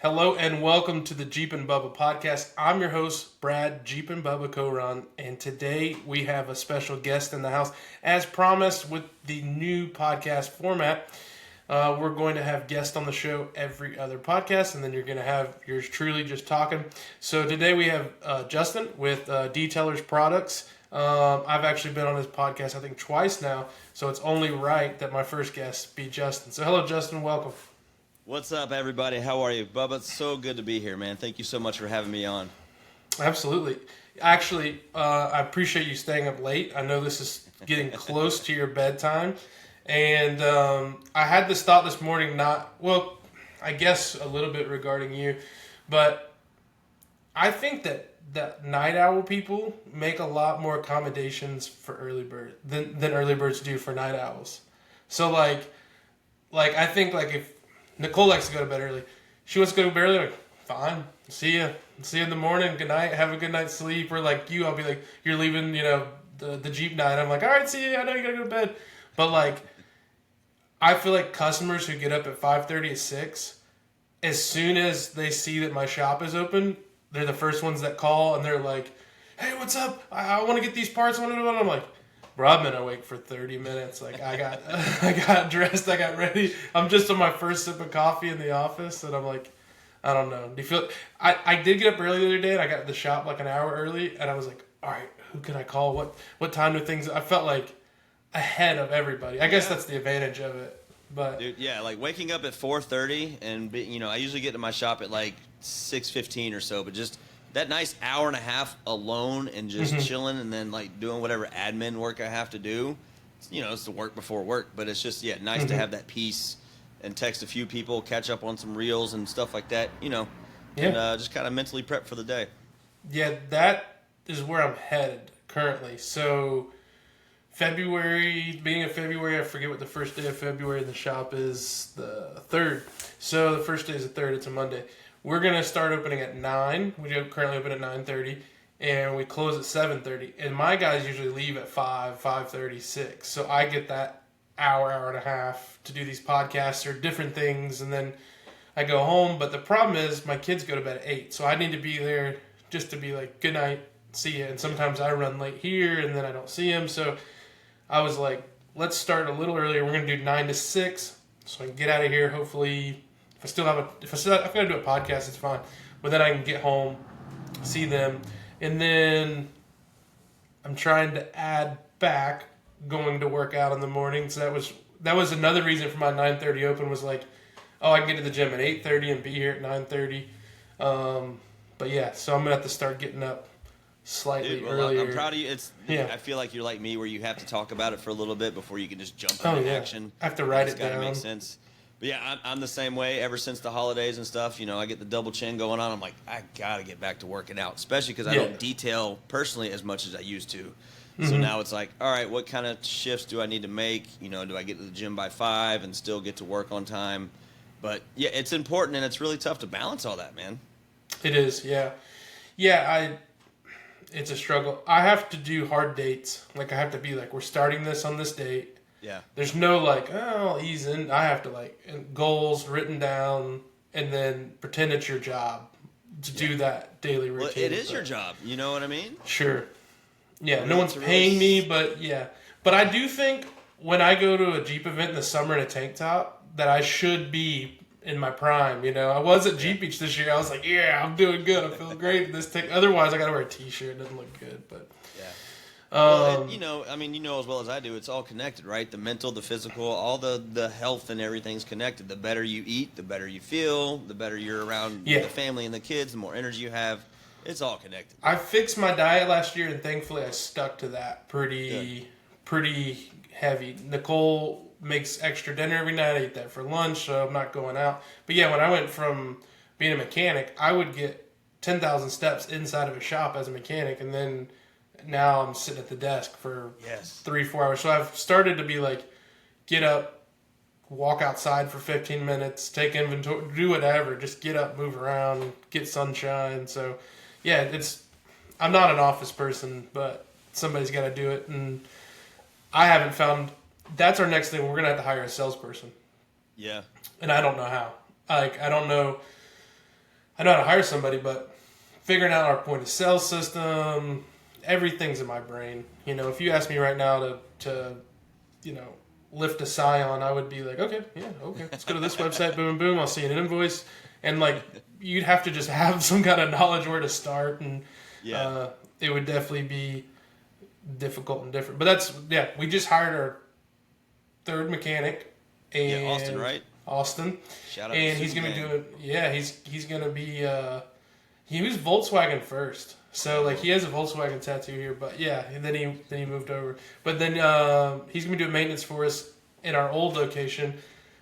Hello and welcome to the Jeepin Bubba Podcast. I'm your host, Brad Jeepin Bubba Co-Run, and today we have a special guest in the house. As promised with the new podcast format, we're going to have guests on the show every other podcast, and then you're going to have yours truly just talking. So today we have Justin with Detailers Products. I've actually been on his podcast, I think, twice now, so it's only right that my first guest be Justin. So hello, Justin. Welcome. What's up, everybody? How are you? Bubba, it's so good to be here, man. Thank you so much for having me on. Absolutely. Actually, I appreciate you staying up late. I know this is getting close to your bedtime. And I had this thought this morning, I guess a little bit regarding you. But I think that night owl people make a lot more accommodations for early bird than early birds do for night owls. So, like I think, like, if Nicole likes to go to bed early. She wants to go to bed early. Like, fine. See you. See you in the morning. Good night. Have a good night's sleep. Or like you, I'll be like, you're leaving, the Jeep night. I'm like, all right, see you. I know you gotta go to bed. But like, I feel like customers who get up at 5:30 or 6, as soon as they see that my shop is open, they're the first ones that call and they're like, hey, what's up? I want to get these parts. And I'm like, bro, I've been awake for 30 minutes. Like, I got dressed, I got ready. I'm just on my first sip of coffee in the office, and I'm like, I don't know. Do you feel? I did get up early the other day, and I got to the shop like an hour early, and I was like, all right, who can I call? What time do things? I felt like ahead of everybody. I guess that's the advantage of it. But dude, yeah, like waking up at 4:30 and I usually get to my shop at like 6:15 or so, but just that nice hour and a half alone and just chilling and then like doing whatever admin work I have to do. It's the work before work, but it's just, nice to have that peace and text a few people, catch up on some reels and stuff like that, and just kind of mentally prep for the day. Yeah, that is where I'm headed currently. So beginning of February, I forget what the first day of February in the shop is, the 3rd. So the first day is the 3rd, it's a Monday. We're going to start opening at 9. We currently open at 9:30, and we close at 7:30. And my guys usually leave at 5:30, 6. So I get that hour and a half to do these podcasts or different things, and then I go home. But the problem is my kids go to bed at 8, so I need to be there just to be like, good night, see ya. And sometimes I run late here, and then I don't see them. So I was like, let's start a little earlier. We're going to do 9 to 6, so I can get out of here, hopefully. If I gotta do a podcast, it's fine. But then I can get home, see them, and then I'm trying to add back going to work out in the morning. So that was another reason for my 9:30 open, was like, I can get to the gym at 8:30 and be here at 9:30. But yeah, so I'm gonna have to start getting up slightly earlier. I'm proud of you. I feel like you're like me, where you have to talk about it for a little bit before you can just jump into action. I have to write it down. It's gotta make sense. But yeah, I'm the same way ever since the holidays and stuff. I get the double chin going on. I'm like, I got to get back to working out, especially because I don't detail personally as much as I used to. Mm-hmm. So now it's like, all right, what kind of shifts do I need to make? Do I get to the gym by 5 and still get to work on time? But yeah, it's important, and it's really tough to balance all that, man. It is, yeah. Yeah, it's a struggle. I have to do hard dates. Like, I have to be like, we're starting this on this date. Yeah. There's no like, I'll ease in. I have to goals written down and then pretend it's your job to do that daily routine. Well, it is your job. You know what I mean? Sure. Yeah, no one's paying me, but yeah. But I do think when I go to a Jeep event in the summer in a tank top that I should be in my prime. I was at Jeep Beach this year. I was like, I'm doing good. I feel great in this tank. Otherwise, I got to wear a t-shirt. It doesn't look good, but yeah. Well, as well as I do, it's all connected, right? The mental, the physical, all the health and everything's connected. The better you eat, the better you feel, the better you're around the family and the kids, the more energy you have. It's all connected. I fixed my diet last year, and thankfully I stuck to that pretty heavy. Nicole makes extra dinner every night. I eat that for lunch, so I'm not going out. But yeah, when I went from being a mechanic, I would get 10,000 steps inside of a shop as a mechanic, and then now I'm sitting at the desk for 3-4 hours. So I've started to be like, get up, walk outside for 15 minutes, take inventory, do whatever. Just get up, move around, get sunshine. So, yeah, I'm not an office person, but somebody's got to do it. And I haven't found, that's our next thing. We're going to have to hire a salesperson. Yeah. And I don't know how. I don't know. I know how to hire somebody, but figuring out our point of sale system, everything's in my brain. You know, if you ask me right now to you know, lift a Scion, I would be like, okay, let's go to this website, boom, boom, I'll see an invoice. And like, you'd have to just have some kind of knowledge where to start, and it would definitely be difficult and different. But we just hired our third mechanic, and Austin, right? Austin. Shout out and to he's gonna be Superman. doing, he's gonna be, he was Volkswagen first. So like he has a Volkswagen tattoo here, but and then he moved over. But then he's gonna be doing maintenance for us in our old location.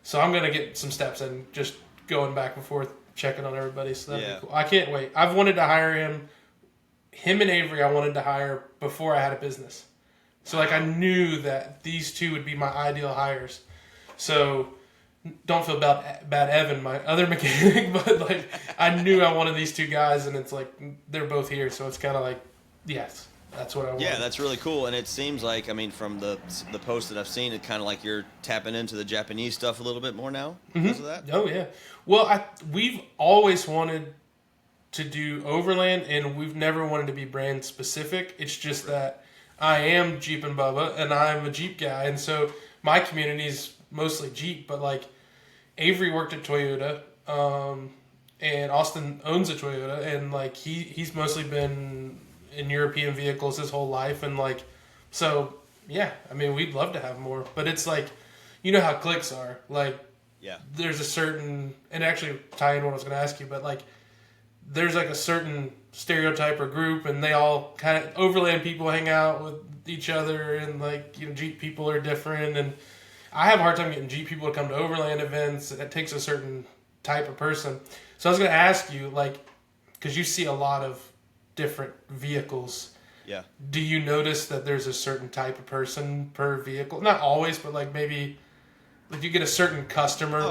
So I'm gonna get some steps in, just going back and forth, checking on everybody. So that'd be cool. I can't wait. I've wanted to hire him and Avery. I wanted to hire before I had a business. So like I knew that these two would be my ideal hires. So don't feel bad Evan, my other mechanic, but like I knew I wanted these two guys, and it's like they're both here, so it's kind of like, yes, that's what I want. Yeah, that's really cool, and it seems like, I mean, from the post that I've seen, it kind of like you're tapping into the Japanese stuff a little bit more now because of that. Oh yeah, well we've always wanted to do overland, and we've never wanted to be brand specific. It's just that I am Jeepin Bubba, and I'm a Jeep guy, and so my community's mostly Jeep, but like Avery worked at Toyota, and Austin owns a Toyota, and like he's mostly been in European vehicles his whole life, and like, so yeah, I mean, we'd love to have more, but it's like, you know how clicks are, like, there's a certain, and actually tie in what I was going to ask you, but like there's like a certain stereotype or group, and they all kind of, overland people hang out with each other, and like, you know, Jeep people are different, and I have a hard time getting Jeep people to come to overland events. It takes a certain type of person. So I was going to ask you, like, because you see a lot of different vehicles. Yeah. Do you notice that there's a certain type of person per vehicle? Not always, but like maybe, like you get a certain customer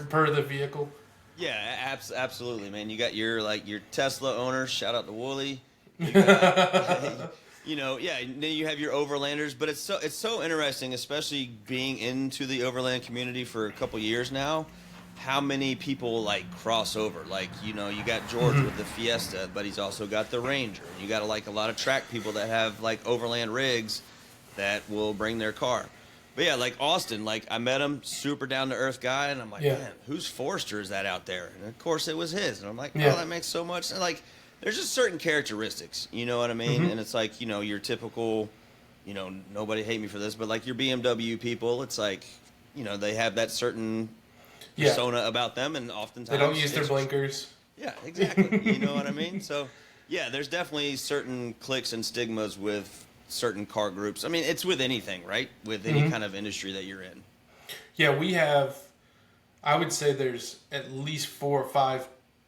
per the vehicle. Yeah, absolutely, man. You got your Tesla owner. Shout out to Wooly. You got, and then you have your overlanders, but it's so interesting, especially being into the overland community for a couple years now, how many people like cross over. Like, you got George with the Fiesta, but he's also got the Ranger. You got a lot of track people that have like overland rigs that will bring their car. But yeah, like Austin, like I met him, super down to earth guy, and I'm like, man, whose Forester is that out there? And of course it was his, and I'm like, that makes so much sense. Like, there's just certain characteristics, you know what I mean? And it's like, your typical, nobody hate me for this, but like your BMW people, it's like, they have that certain persona about them, and oftentimes they don't use their blinkers. Yeah, exactly. You know what I mean? So, yeah, there's definitely certain cliques and stigmas with certain car groups. I mean, it's with anything, right? With any kind of industry that you're in. Yeah, we have, I would say there's at least 4 or 5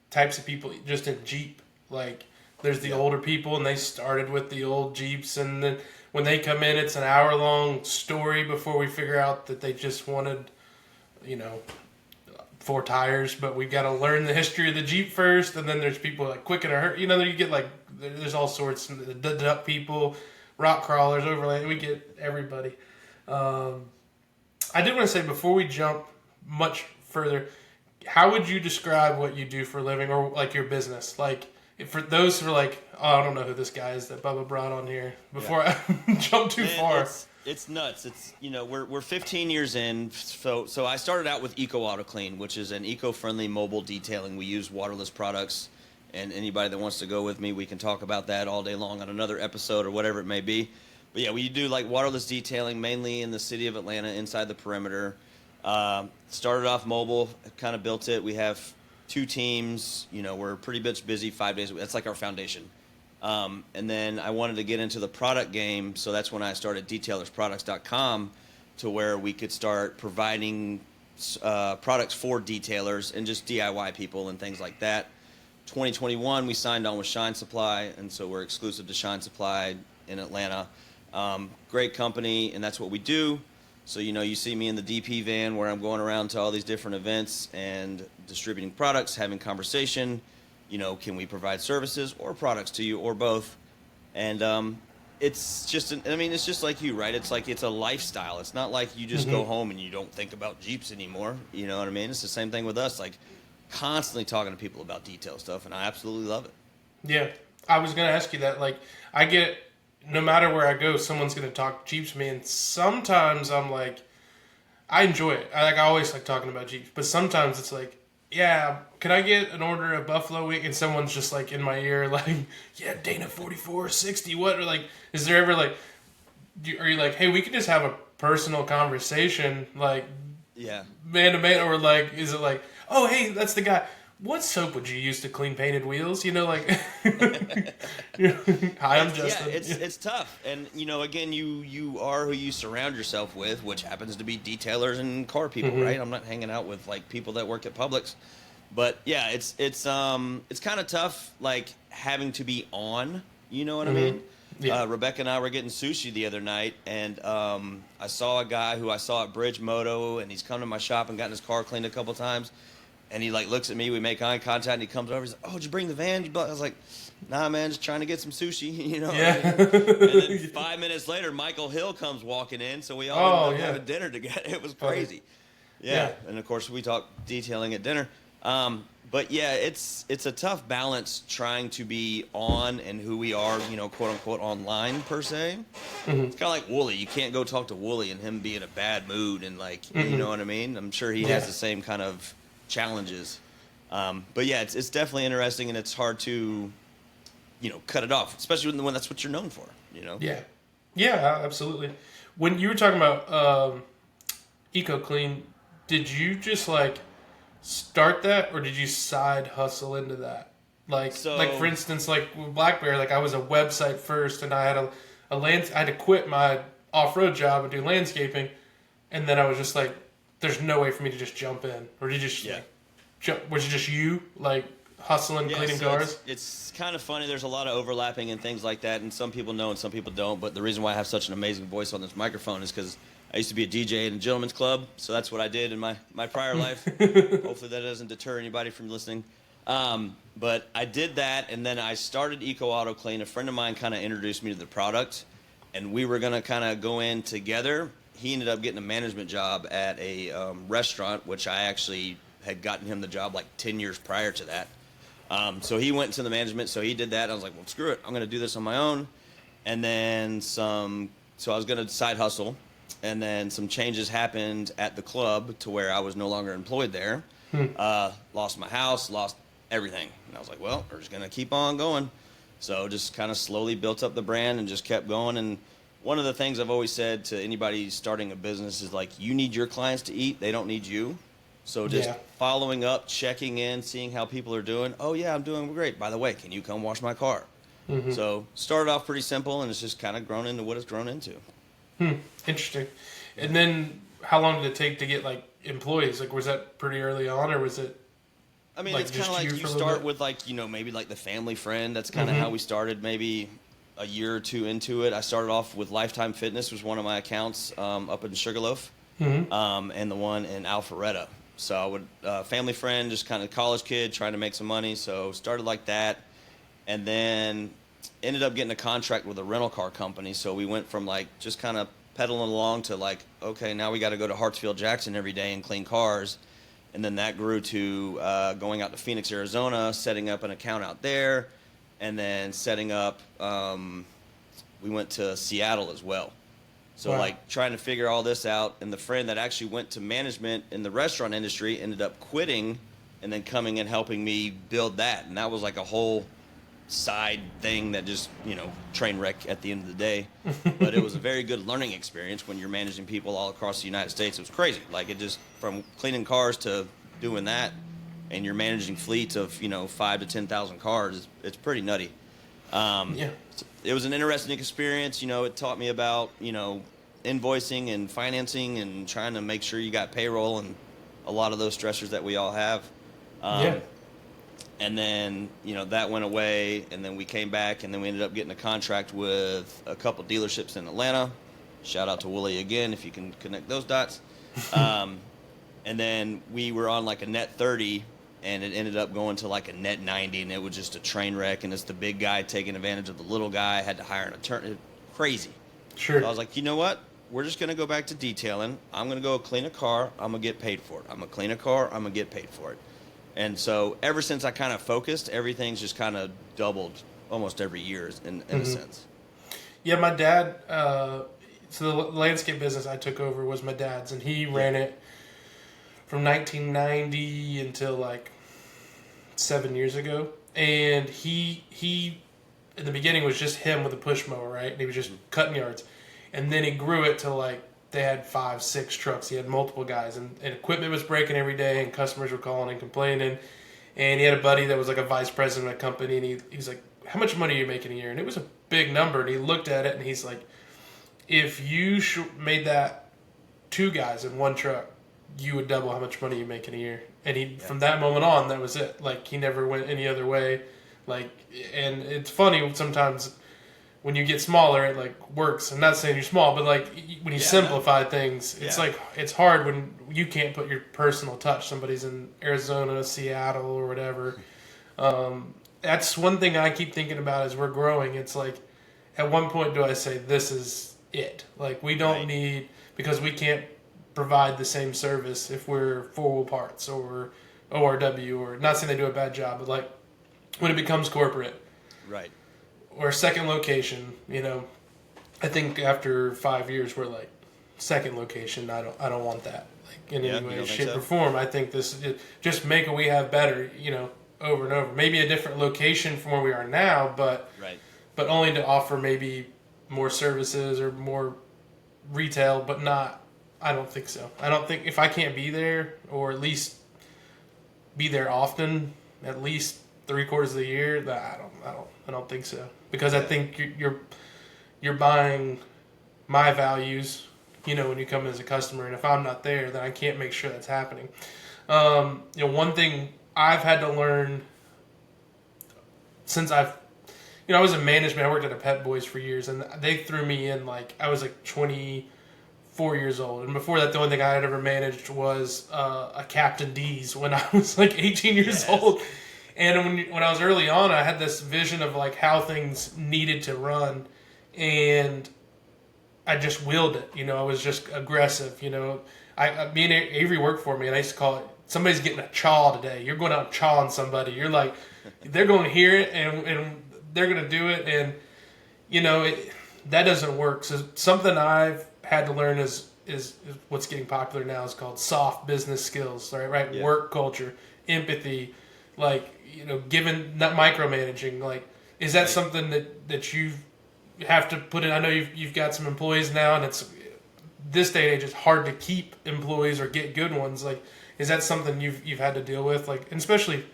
types of people just in Jeep. Like, there's the older people, and they started with the old Jeeps, and then when they come in, it's an hour-long story before we figure out that they just wanted, 4 tires, but we've got to learn the history of the Jeep first, and then there's people like quick and a hurt. You get like, there's all sorts, the duck people, rock crawlers, overland, we get everybody. I did want to say, before we jump much further, how would you describe what you do for a living, or like your business? Like, for those who are like, I don't know who this guy is that Bubba brought on here, before I jump too far. It's nuts. It's, we're 15 years in. So I started out with Eco Auto Clean, which is an eco-friendly mobile detailing. We use waterless products, and anybody that wants to go with me, we can talk about that all day long on another episode or whatever it may be. But yeah, we do like waterless detailing mainly in the city of Atlanta, inside the perimeter. Started off mobile, kind of built it. We have 2 teams. We're pretty much busy 5 days a week. That's like our foundation. And then I wanted to get into the product game, so that's when I started detailersproducts.com, to where we could start providing products for detailers and just DIY people and things like that. 2021, we signed on with Shine Supply, and so we're exclusive to Shine Supply in Atlanta. Great company, and that's what we do. So, you see me in the DP van where I'm going around to all these different events and distributing products, having conversation. Can we provide services or products to you, or both? And it's just, it's just like you, right? It's like, it's a lifestyle. It's not like you just go home and you don't think about Jeeps anymore. You know what I mean? It's the same thing with us. Like, constantly talking to people about detail stuff, and I absolutely love it. Yeah, I was gonna ask you that. Like, I get no matter where I go, someone's gonna talk Jeeps to me, and sometimes I'm like, I enjoy it. I always like talking about Jeeps, but sometimes it's like, yeah, can I get an order of Buffalo Wing? And someone's just like in my ear, like, yeah, Dana 4460. What? Or like, is there ever like, are you like, hey, we can just have a personal conversation, like, Yeah. man to man, or like, is it like, oh, hey, that's the guy. What soap would you use to clean painted wheels? You know, like, hi, I'm Justin. Yeah, it's tough, and again, you are who you surround yourself with, which happens to be detailers and car people, right? I'm not hanging out with like people that work at Publix, but yeah, it's kind of tough, like having to be on. You know what I mean? Yeah. Rebecca and I were getting sushi the other night, and I saw a guy who I saw at Bridge Moto, and he's come to my shop and gotten his car cleaned a couple times. And he like looks at me, we make eye contact, and he comes over. He's like, "Oh, did you bring the van?" I was like, "Nah, man, just trying to get some sushi." Yeah. And then 5 minutes later, Michael Hill comes walking in, so we all ended up having dinner together. It was crazy. Yeah. And of course we talked detailing at dinner. But yeah, it's a tough balance trying to be on and who we are, quote unquote online per se. It's kind of like Wooly. You can't go talk to Wooly and him be in a bad mood and like, you know what I mean? I'm sure he has the same kind of challenges. But yeah, it's definitely interesting, and it's hard to, cut it off, especially when that's what you're known for, Yeah, absolutely. When you were talking about EcoClean, did you just like start that, or did you side hustle into that? Like for instance, like with Black Bear, like I was a website first, and I had I had to quit my off-road job and do landscaping, and then I was just like, there's no way for me to just jump in. Or did you just was it just you like hustling, cleaning cars? It's kind of funny. There's a lot of overlapping and things like that, and some people know and some people don't. But the reason why I have such an amazing voice on this microphone is because I used to be a DJ in a gentleman's club, so that's what I did in my prior life. Hopefully that doesn't deter anybody from listening. But I did that, and then I started Eco Auto Clean. A friend of mine kind of introduced me to the product, and we were going to kind of go in together. He ended up getting a management job at a restaurant, which I actually had gotten him the job like 10 years prior to that. So he went into the management, so he did that. I was like, well, screw it. I'm going to do this on my own. And then so I was going to side hustle. And then some changes happened at the club to where I was no longer employed there. Lost my house, lost everything. And I was like, well, we're just going to keep on going. So just kind of slowly built up the brand and just kept going. And one of the things I've always said to anybody starting a business is like, you need your clients to eat. They don't need you. So just following up, checking in, seeing how people are doing. Oh, yeah, I'm doing great. By the way, can you come wash my car? So started off pretty simple, and it's just kind of grown into what it's grown into. Interesting. And then how long did it take to get like employees? Like, was that pretty early on, or was it? I mean, it's kind of like you start with like, maybe like the family friend. That's kind of how we started. Maybe a year or two into it, I started off with Lifetime Fitness, was one of my accounts up in Sugarloaf, and the one in Alpharetta. So I would family friend, just kind of college kid trying to make some money. So started like that, and then ended up getting a contract with a rental car company. So we went from like just kind of pedaling along to like, okay, now we got to go to Hartsfield Jackson every day and clean cars. And then that grew to going out to Phoenix, Arizona, setting up an account out there, and then setting up, we went to Seattle as well. So like trying to figure all this out. And the friend that actually went to management in the restaurant industry ended up quitting and then coming and helping me build that. And that was like a whole side thing that just, train wreck at the end of the day. But it was a very good learning experience when you're managing people all across the United States. It was crazy. Like it just, from cleaning cars to doing that, and you're managing fleets of, 5,000 to 10,000 cars, it's pretty nutty. It was an interesting experience. It taught me about, invoicing and financing and trying to make sure you got payroll and a lot of those stressors that we all have. And then, that went away, and then we came back, and then we ended up getting a contract with a couple dealerships in Atlanta. Shout out to Wooly again, if you can connect those dots. And then we were on like a net 30, and it ended up going to like a net 90, and it was just a train wreck, and it's the big guy taking advantage of the little guy. I had to hire an attorney. Crazy. Sure. So I was like, you know what? We're just going to go back to detailing. I'm going to go clean a car. I'm going to get paid for it. I'm going to clean a car. I'm going to get paid for it. And so ever since I kind of focused, everything's just kind of doubled almost every year in a sense. Yeah, my dad, so the landscape business I took over was my dad's, and he ran it from 1990 until like 7 years ago. And he in the beginning was just him with a push mower, right? And he was just cutting yards. And then he grew it to like they had 5, 6 trucks. He had multiple guys, and equipment was breaking every day, and customers were calling and complaining. And he had a buddy that was like a vice president of a company, and he's like, "How much money are you making a year?" And it was a big number. And he looked at it, and he's like, "If you made that 2 guys in 1 truck, you would double how much money you make in a year." And from that moment on, that was it. Like, he never went any other way. Like, and it's funny sometimes when you get smaller, it like works. I'm not saying you're small, but like when you simplify things, it's like it's hard when you can't put your personal touch. Somebody's in Arizona, Seattle, or whatever. That's one thing I keep thinking about as we're growing. It's like, at one point, do I say this is it? Like, we don't need, because we can't provide the same service if we're 4-wheel parts or ORW, or not saying they do a bad job, but like when it becomes corporate, right, or second location, I think after 5 years we're like, second location, I don't want that, like, in any way, shape, or form. I think this is just make what we have better, over and over. Maybe a different location from where we are now, but only to offer maybe more services or more retail, but not. I don't think so. I don't think, if I can't be there, or at least be there often, at least 3/4 of the year, that I don't think so. Because I think you're buying my values, when you come as a customer, and if I'm not there, then I can't make sure that's happening. One thing I've had to learn since I was in management. I worked at a Pet Boys for years, and they threw me in like I was like 24 years old, and before that, the only thing I had ever managed was a Captain D's when I was like 18 years old. And when I was early on, I had this vision of like how things needed to run, and I just willed it. I was just aggressive. Me and Avery worked for me, and I used to call it, somebody's getting a chaw today. You're going out and chawing somebody. You're like, they're going to hear it, and they're going to do it, and that doesn't work. So something I've had to learn is what's getting popular now is called soft business skills. Right? Yeah. Work culture, empathy, like, given, not micromanaging. Like, is that something that you have to put in? I know you've got some employees now, and it's this day and age, it's hard to keep employees or get good ones. Like, is that something you've had to deal with? Like, and especially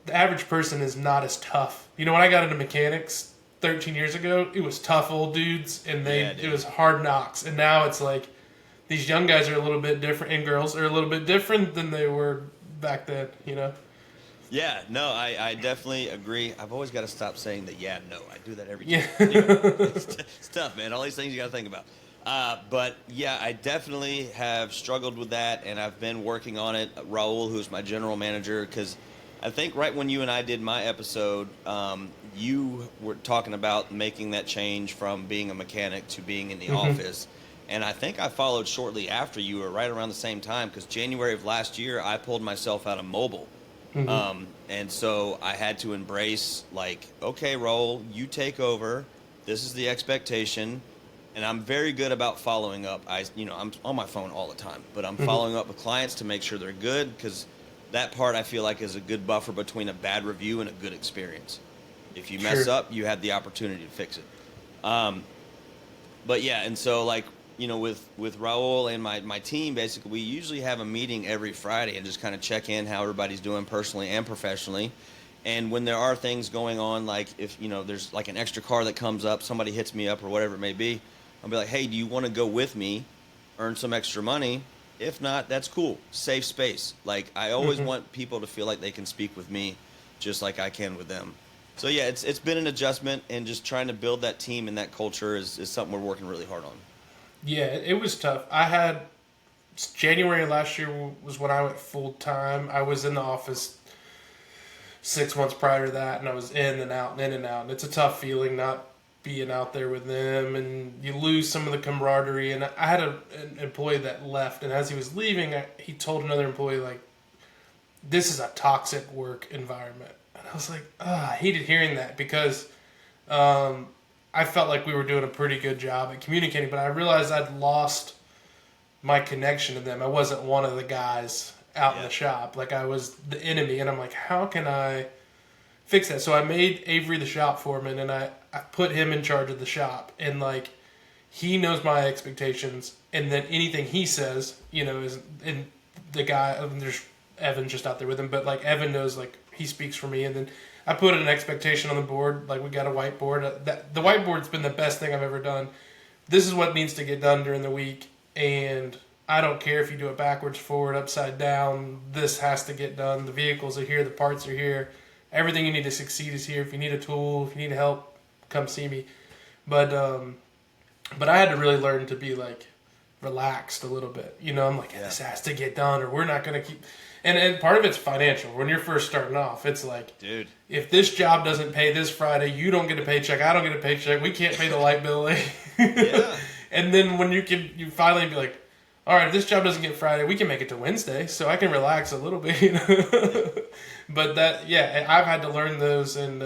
the average person is not as tough. When I got into mechanics 13 years ago, it was tough old dudes, and it was hard knocks. And now it's like these young guys are a little bit different, and girls are a little bit different than they were back then. Yeah, no, I definitely agree. I've always got to stop saying that. Yeah, no, I do that every time. Yeah. It's tough, man. All these things you got to think about. But yeah, I definitely have struggled with that, and I've been working on it. Raul, who's my general manager, because I think right when you and I did my episode, you were talking about making that change from being a mechanic to being in the office. And I think I followed shortly after you, or right around the same time, because January of last year, I pulled myself out of mobile. And so I had to embrace, like, okay, Raul, you take over. This is the expectation. And I'm very good about following up. I'm on my phone all the time, but I'm following up with clients to make sure they're good, because that part I feel like is a good buffer between a bad review and a good experience. If you mess up, you have the opportunity to fix it. But yeah, and so like, with Raul and my team, basically, we usually have a meeting every Friday and just kind of check in how everybody's doing personally and professionally. And when there are things going on, like if, there's like an extra car that comes up, somebody hits me up or whatever it may be, I'll be like, hey, do you want to go with me, earn some extra money? If not, that's cool. Safe space. Like, I always want people to feel like they can speak with me just like I can with them. So yeah, it's been an adjustment, and just trying to build that team and that culture is something we're working really hard on. Yeah, it was tough. I had January last year was when I went full time. I was in the office 6 months prior to that, and I was in and out and in and out. And it's a tough feeling not being out there with them, and you lose some of the camaraderie. And I had an employee that left, and as he was leaving, he told another employee, like, this is a toxic work environment. And I was like, I hated hearing that because I felt like we were doing a pretty good job at communicating, but I realized I'd lost my connection to them. I wasn't one of the guys out in the shop. Like, I was the enemy, and I'm like, how can I fix that? So I made Avery the shop foreman, and I put him in charge of the shop, and like, he knows my expectations, and then anything he says, is, and the guy, there's Evan just out there with him, but like, Evan knows, like, he speaks for me, and then I put an expectation on the board. Like, we got a whiteboard. The whiteboard's been the best thing I've ever done. This is what needs to get done during the week, and I don't care if you do it backwards, forward, upside down. This has to get done. The vehicles are here. The parts are here. Everything you need to succeed is here. If you need a tool, if you need help, come see me. But I had to really learn to be, like, relaxed a little bit. I'm like, this has to get done, or we're not going to keep... And part of it's financial. When you're first starting off, it's like, dude, if this job doesn't pay this Friday, you don't get a paycheck, I don't get a paycheck, we can't pay the light bill. Yeah. And then when you finally be like, all right, if this job doesn't get Friday, we can make it to Wednesday, so I can relax a little bit. But I've had to learn those, and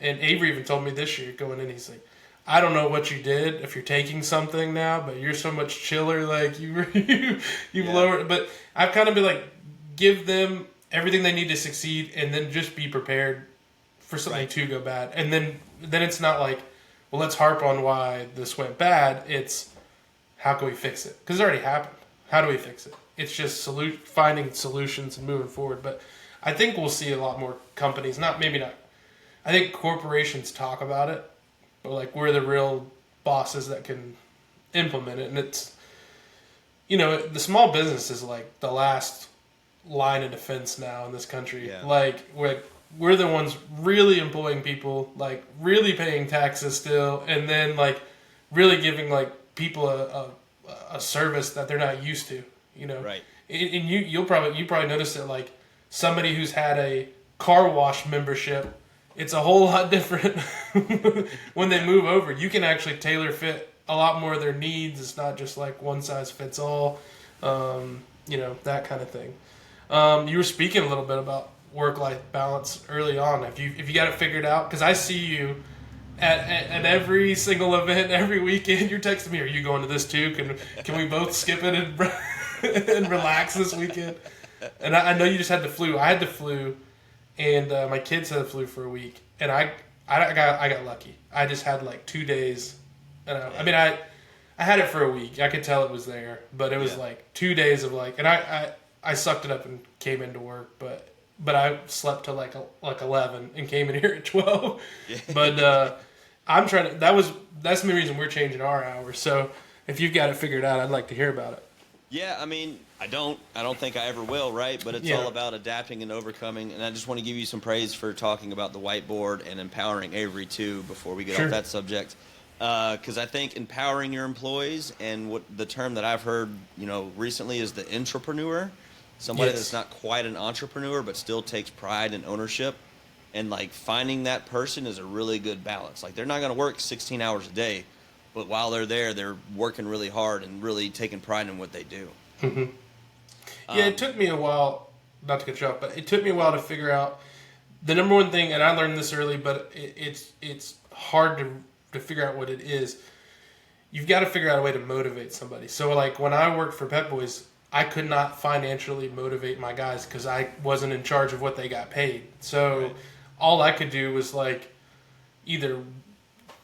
Avery even told me this year going in, he's like, I don't know what you did, if you're taking something now, but you're so much chiller, like you've lowered. But I've kind of been like, give them everything they need to succeed, and then just be prepared for something to go bad. And then it's not like, well, let's harp on why this went bad. It's, how can we fix it? Because it already happened. How do we fix it? It's just finding solutions and moving forward. But I think we'll see a lot more companies, maybe not. I think corporations talk about it, but like, we're the real bosses that can implement it. And it's, the small business is like the last line of defense now in this country. Yeah. Like, we're the ones really employing people, like really paying taxes still, and then like really giving like people a service that they're not used to. Right. And you probably noticed that, like, somebody who's had a car wash membership, it's a whole lot different when they move over. You can actually tailor fit a lot more of their needs. It's not just like one size fits all. That kind of thing. You were speaking a little bit about work-life balance early on. If you got it figured out, because I see you at every single event, every weekend, you're texting me, are you going to this too? Can we both skip it and relax this weekend? And I know you just had the flu. I had the flu, and my kids had the flu for a week, and I got lucky. I just had like 2 days, and I had it for a week. I could tell it was there, but it was like 2 days of like, and I sucked it up and came into work, but I slept till like 11 and came in here at 12. Yeah. But I'm trying to. That's the reason we're changing our hours. So if you've got it figured out, I'd like to hear about it. Yeah, I don't think I ever will, right? But it's all about adapting and overcoming. And I just want to give you some praise for talking about the whiteboard and empowering Avery too before we get off that subject. Because I think empowering your employees, and what the term that I've heard, recently is the intrapreneur. Somebody that's not quite an entrepreneur but still takes pride and ownership. And like, finding that person is a really good balance. Like, they're not going to work 16 hours a day, but while they're there, they're working really hard and really taking pride in what they do. Mm-hmm. Yeah, it took me a while, not to cut you off, but it took me a while to figure out the number one thing, and I learned this early, but it's hard to figure out what it is. You've got to figure out a way to motivate somebody. So like, when I worked for Pep Boys, I could not financially motivate my guys because I wasn't in charge of what they got paid. So all I could do was like either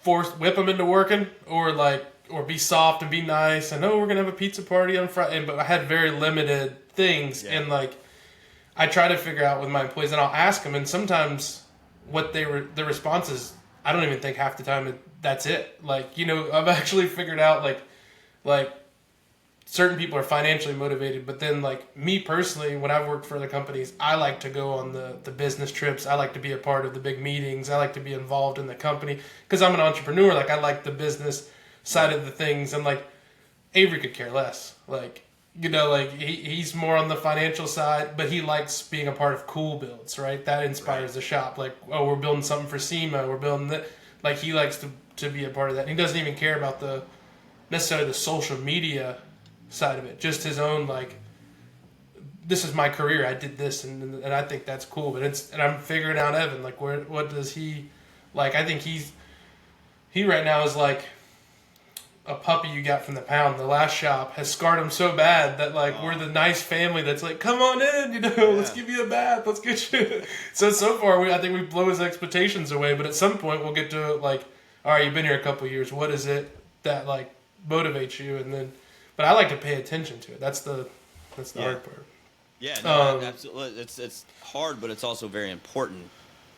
whip them into working, or be soft and be nice, and we're gonna have a pizza party on Friday. But I had very limited things, and like, I try to figure out with my employees, and I'll ask them, and sometimes what the response is, I don't even think half the time that's it. Like, I've actually figured out like certain people are financially motivated, but then like me personally, when I've worked for other companies, I like to go on the business trips. I like to be a part of the big meetings. I like to be involved in the company because I'm an entrepreneur. Like, I like the business side of the things, and like, Avery could care less. Like, like he's more on the financial side, but he likes being a part of cool builds, right? That inspires the shop. Like, we're building something for SEMA. We're building that. Like, he likes to be a part of that. And he doesn't even care about necessarily the social media side of it, just his own like this is my career. I did this, and I think that's cool. But I'm figuring out Evan. Like, what does he like? I think he right now is like a puppy you got from the pound. The last shop has scarred him so bad that like we're the nice family that's like, come on in, let's give you a bath, let's get you. So far I think we blow his expectations away. But at some point we'll get to like, all right, you've been here a couple of years. What is it that like motivates you? And then, but I like to pay attention to it. That's the hard part. Yeah, no, absolutely. It's hard, but it's also very important.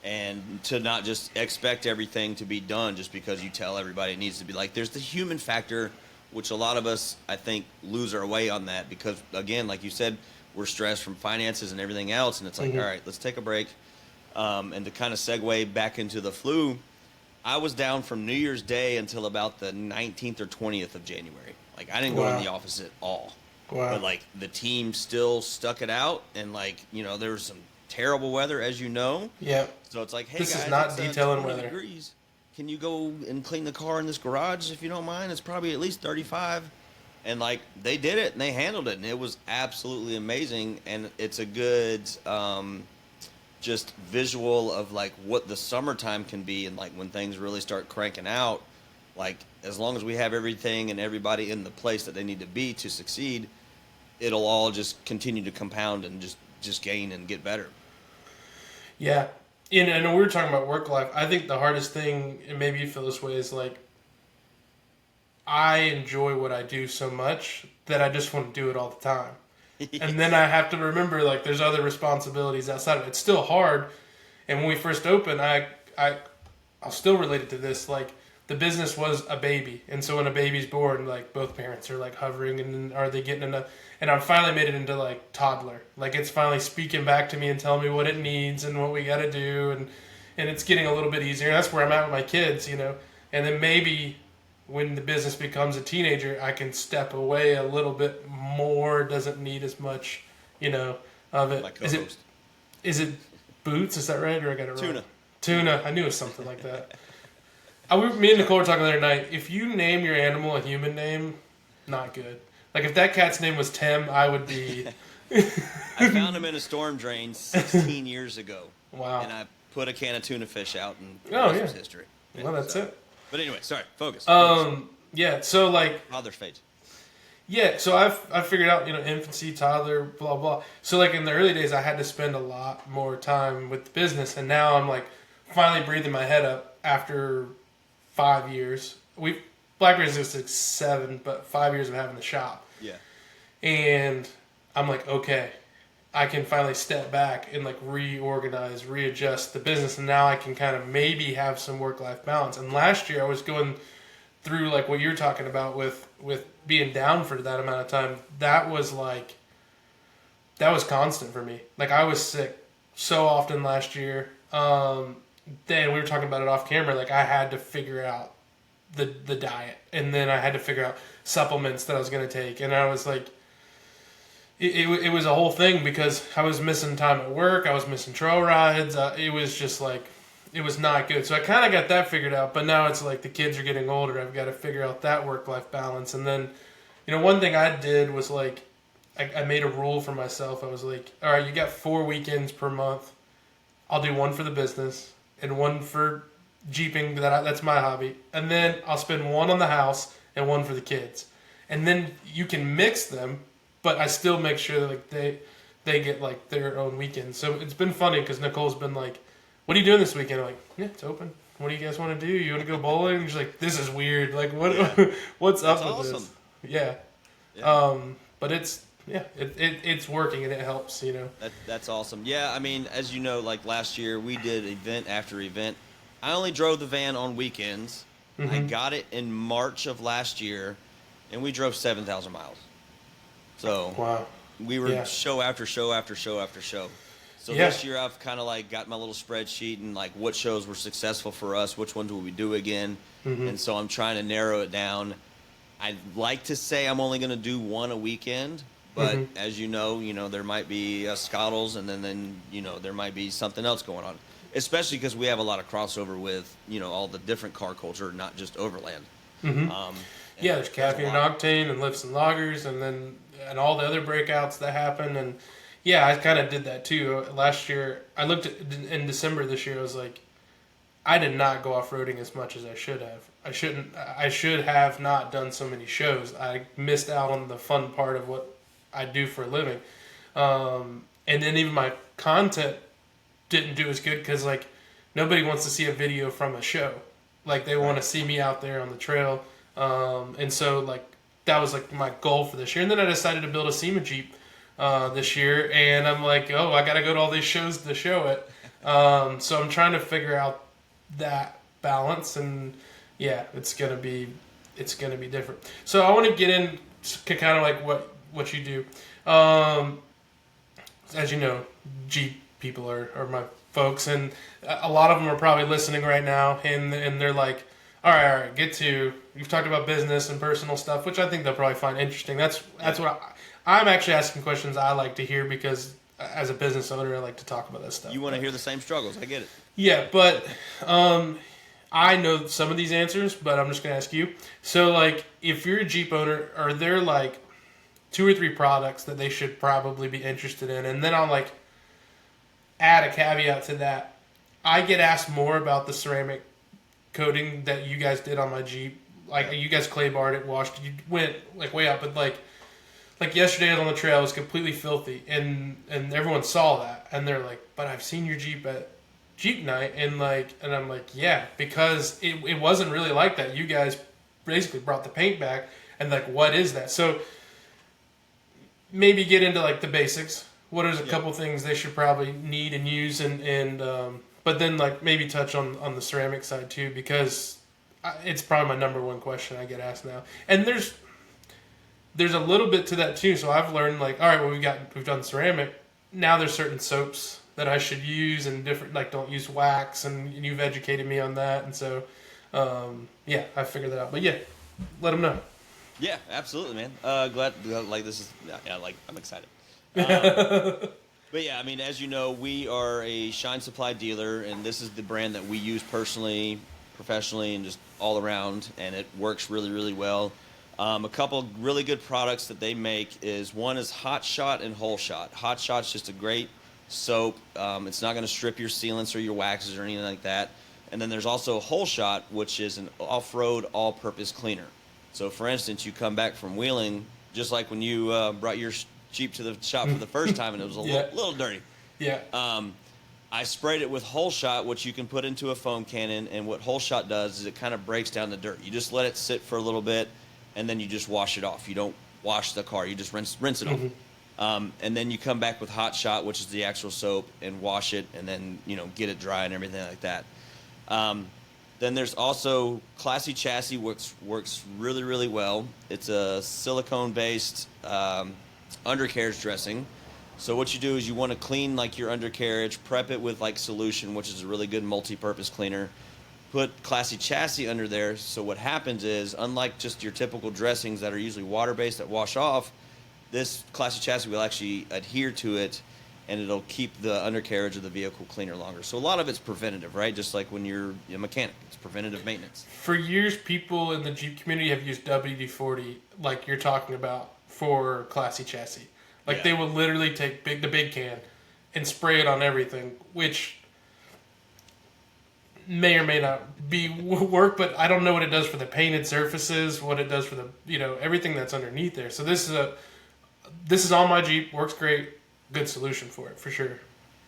And to not just expect everything to be done just because you tell everybody it needs to be. Like, there's the human factor, which a lot of us, I think, lose our way on that because, again, like you said, we're stressed from finances and everything else. And it's like, all right, let's take a break. And to kind of segue back into the flu, I was down from New Year's Day until about the 19th or 20th of January. Like, I didn't go in the office at all. Wow. But, like, the team still stuck it out. And, like, there was some terrible weather, as you know. Yeah. So it's like, hey, this guys, is not it's detailing 20 weather. degrees. Can you go and clean the car in this garage if you don't mind? It's probably at least 35. And, like, they did it, and they handled it, and it was absolutely amazing. And it's a good just visual of, like, what the summertime can be and, like, when things really start cranking out. Like, as long as we have everything and everybody in the place that they need to be to succeed, it'll all just continue to compound and just gain and get better. Yeah. And we were talking about work life. I think the hardest thing, and maybe you feel this way, is like I enjoy what I do so much that I just want to do it all the time. And then I have to remember like there's other responsibilities outside of it. It's still hard. And when we first opened, I'll still relate it to this. Like the business was a baby. And so when a baby's born, like both parents are like hovering and then are they getting enough? And I finally made it into like toddler. Like it's finally speaking back to me and telling me what it needs and what we got to do. And it's getting a little bit easier. That's where I'm at with my kids, And then maybe when the business becomes a teenager, I can step away a little bit more. Doesn't need as much, of it. Like Is it Boots? Is that right? Or I got it wrong? Tuna. I knew it was something like that. Me and Nicole were talking the other night. If you name your animal a human name, not good. Like if that cat's name was Tim, I would be. I found him in a storm drain 16 years ago. Wow. And I put a can of tuna fish out, and yeah. history. Well, that's it. But anyway, sorry. Focus. Yeah. So like. Father's fate. Yeah. So I figured out infancy, toddler, blah blah. So like in the early days, I had to spend a lot more time with the business, and now I'm like finally breathing my head up after 5 years. Blackberry's just like 7, but 5 years of having the shop. Yeah. And I'm like, okay, I can finally step back and like reorganize, readjust the business, and now I can kind of maybe have some work-life balance. And last year I was going through like what you're talking about with being down for that amount of time. That was constant for me. Like I was sick so often last year. Then we were talking about it off camera. Like I had to figure out the diet, and then I had to figure out supplements that I was going to take, and I was like, it was a whole thing because I was missing time at work, I was missing trail rides, it was just like, it was not good. So I kind of got that figured out, but now it's like the kids are getting older, I've got to figure out that work-life balance. And then, one thing I did was like, I made a rule for myself. I was like, all right, you got 4 weekends per month. I'll do one for the business and one for Jeeping, that's my hobby, and then I'll spend one on the house and one for the kids, and then you can mix them, but I still make sure that like they get like their own weekends. So it's been funny because Nicole's been like, "What are you doing this weekend?" I'm like, "Yeah, it's open. What do you guys want to do? You want to go bowling?" And she's like, "This is weird. Like, what? Yeah. What's up with this?" Yeah. But it's it's working and it helps. That's awesome. Yeah, I mean, as you know, like last year we did event after event. I only drove the van on weekends. Mm-hmm. I got it in March of last year, and we drove 7,000 miles. So wow. We were show after show after show after show. So this year I've kind of like got my little spreadsheet and like what shows were successful for us, which ones will we do again. Mm-hmm. And so I'm trying to narrow it down. I'd like to say I'm only going to do one a weekend, but as you know, there might be scottles, and then there might be something else going on. Especially because we have a lot of crossover with, all the different car culture, not just overland. Mm-hmm. There's caffeine and octane and lifts and loggers and all the other breakouts that happen. And, Yeah, I kind of did that too. Last year, I looked at, in December this year, I was like, I did not go off-roading as much as I should have. I should have not done so many shows. I missed out on the fun part of what I do for a living. And then even my content didn't do as good because, like, nobody wants to see a video from a show. Like, they want to see me out there on the trail. And so, like, that was, like, my goal for this year. And then I decided to build a SEMA Jeep this year. And I'm like, oh, I got to go to all these shows to show it. So I'm trying to figure out that balance. And, yeah, it's gonna be different. So I want to get in to kind of, like, what you do. As you know, Jeep people are my folks, and a lot of them are probably listening right now, and they're like, all right, you've talked about business and personal stuff, which I think they'll probably find interesting. That's what I'm actually asking questions I like to hear, because as a business owner, I like to talk about this stuff. You want to hear the same struggles. I get it. Yeah, but I know some of these answers, but I'm just going to ask you. So, like, if you're a Jeep owner, are there, like, 2 or 3 products that they should probably be interested in? And then I'll, like, add a caveat to that. I get asked more about the ceramic coating that you guys did on my Jeep. Like, you guys clay barred it, washed it, you went, like, way up. But, like yesterday on the trail, it was completely filthy. And everyone saw that. And they're like, but I've seen your Jeep at Jeep night. And I'm like, yeah, because it wasn't really like that. You guys basically brought the paint back. And, like, what is that? So maybe get into, like, the basics. What are a couple things they should probably need and use, and but then, like, maybe touch on the ceramic side too, because it's probably my number one question I get asked now. And there's a little bit to that too. So I've learned, like, all right, well, we've done ceramic. Now there's certain soaps that I should use, and different, like, don't use wax, and you've educated me on that. And so yeah, I figured that out. But yeah, let them know. Yeah, absolutely, man. Glad, like, this is, yeah, like, I'm excited. But yeah, I mean, as you know, we are a Shine Supply dealer, and this is the brand that we use personally, professionally, and just all around, and it works really, really well. A couple really good products that they make is, one is Hot Shot and Whole Shot. Hot Shot's just a great soap. It's not going to strip your sealants or your waxes or anything like that. And then there's also Whole Shot, which is an off-road all-purpose cleaner. So, for instance, you come back from wheeling, just like when you brought your Jeep to the shop for the first time, and it was a little dirty. Yeah. I sprayed it with Whole Shot, which you can put into a foam cannon, and what Whole Shot does is it kind of breaks down the dirt. You just let it sit for a little bit, and then you just wash it off. You don't wash the car. You just rinse it off. And then you come back with Hot Shot, which is the actual soap, and wash it, and then, get it dry and everything like that. Then there's also Classy Chassis, works really, really well. It's a silicone-based undercarriage dressing. So what you do is you want to clean, like, your undercarriage, prep it with, like, solution, which is a really good multi-purpose cleaner. Put Classy Chassis under there. So what happens is, unlike just your typical dressings that are usually water-based that wash off, this Classy Chassis will actually adhere to it, and it'll keep the undercarriage of the vehicle cleaner longer. So a lot of it's preventative, right? Just like when you're a mechanic, it's preventative maintenance. For years, people in the Jeep community have used WD-40, like you're talking about, for Classy Chassis. Like, they will literally take the big can and spray it on everything, which may or may not be work, but I don't know what it does for the painted surfaces, what it does for the, everything that's underneath there. So this is on my Jeep, works great, good solution for it, for sure.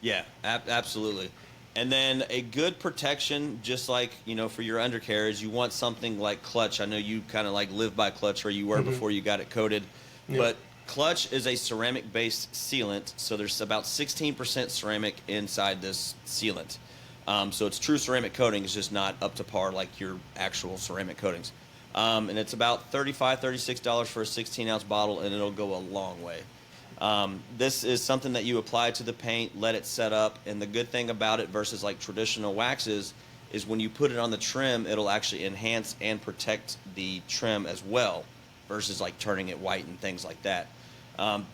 Yeah, absolutely. And then a good protection, just like, for your undercarriage, you want something like Clutch. I know you kind of, like, live by Clutch, or you were before you got it coated. Yeah. But Clutch is a ceramic-based sealant, so there's about 16% ceramic inside this sealant. So it's true ceramic coating. It's just not up to par like your actual ceramic coatings. And it's about $35, $36 for a 16-ounce bottle, and it'll go a long way. This is something that you apply to the paint, let it set up, and the good thing about it versus, like, traditional waxes is when you put it on the trim, it'll actually enhance and protect the trim as well, versus, like, turning it white and things like that.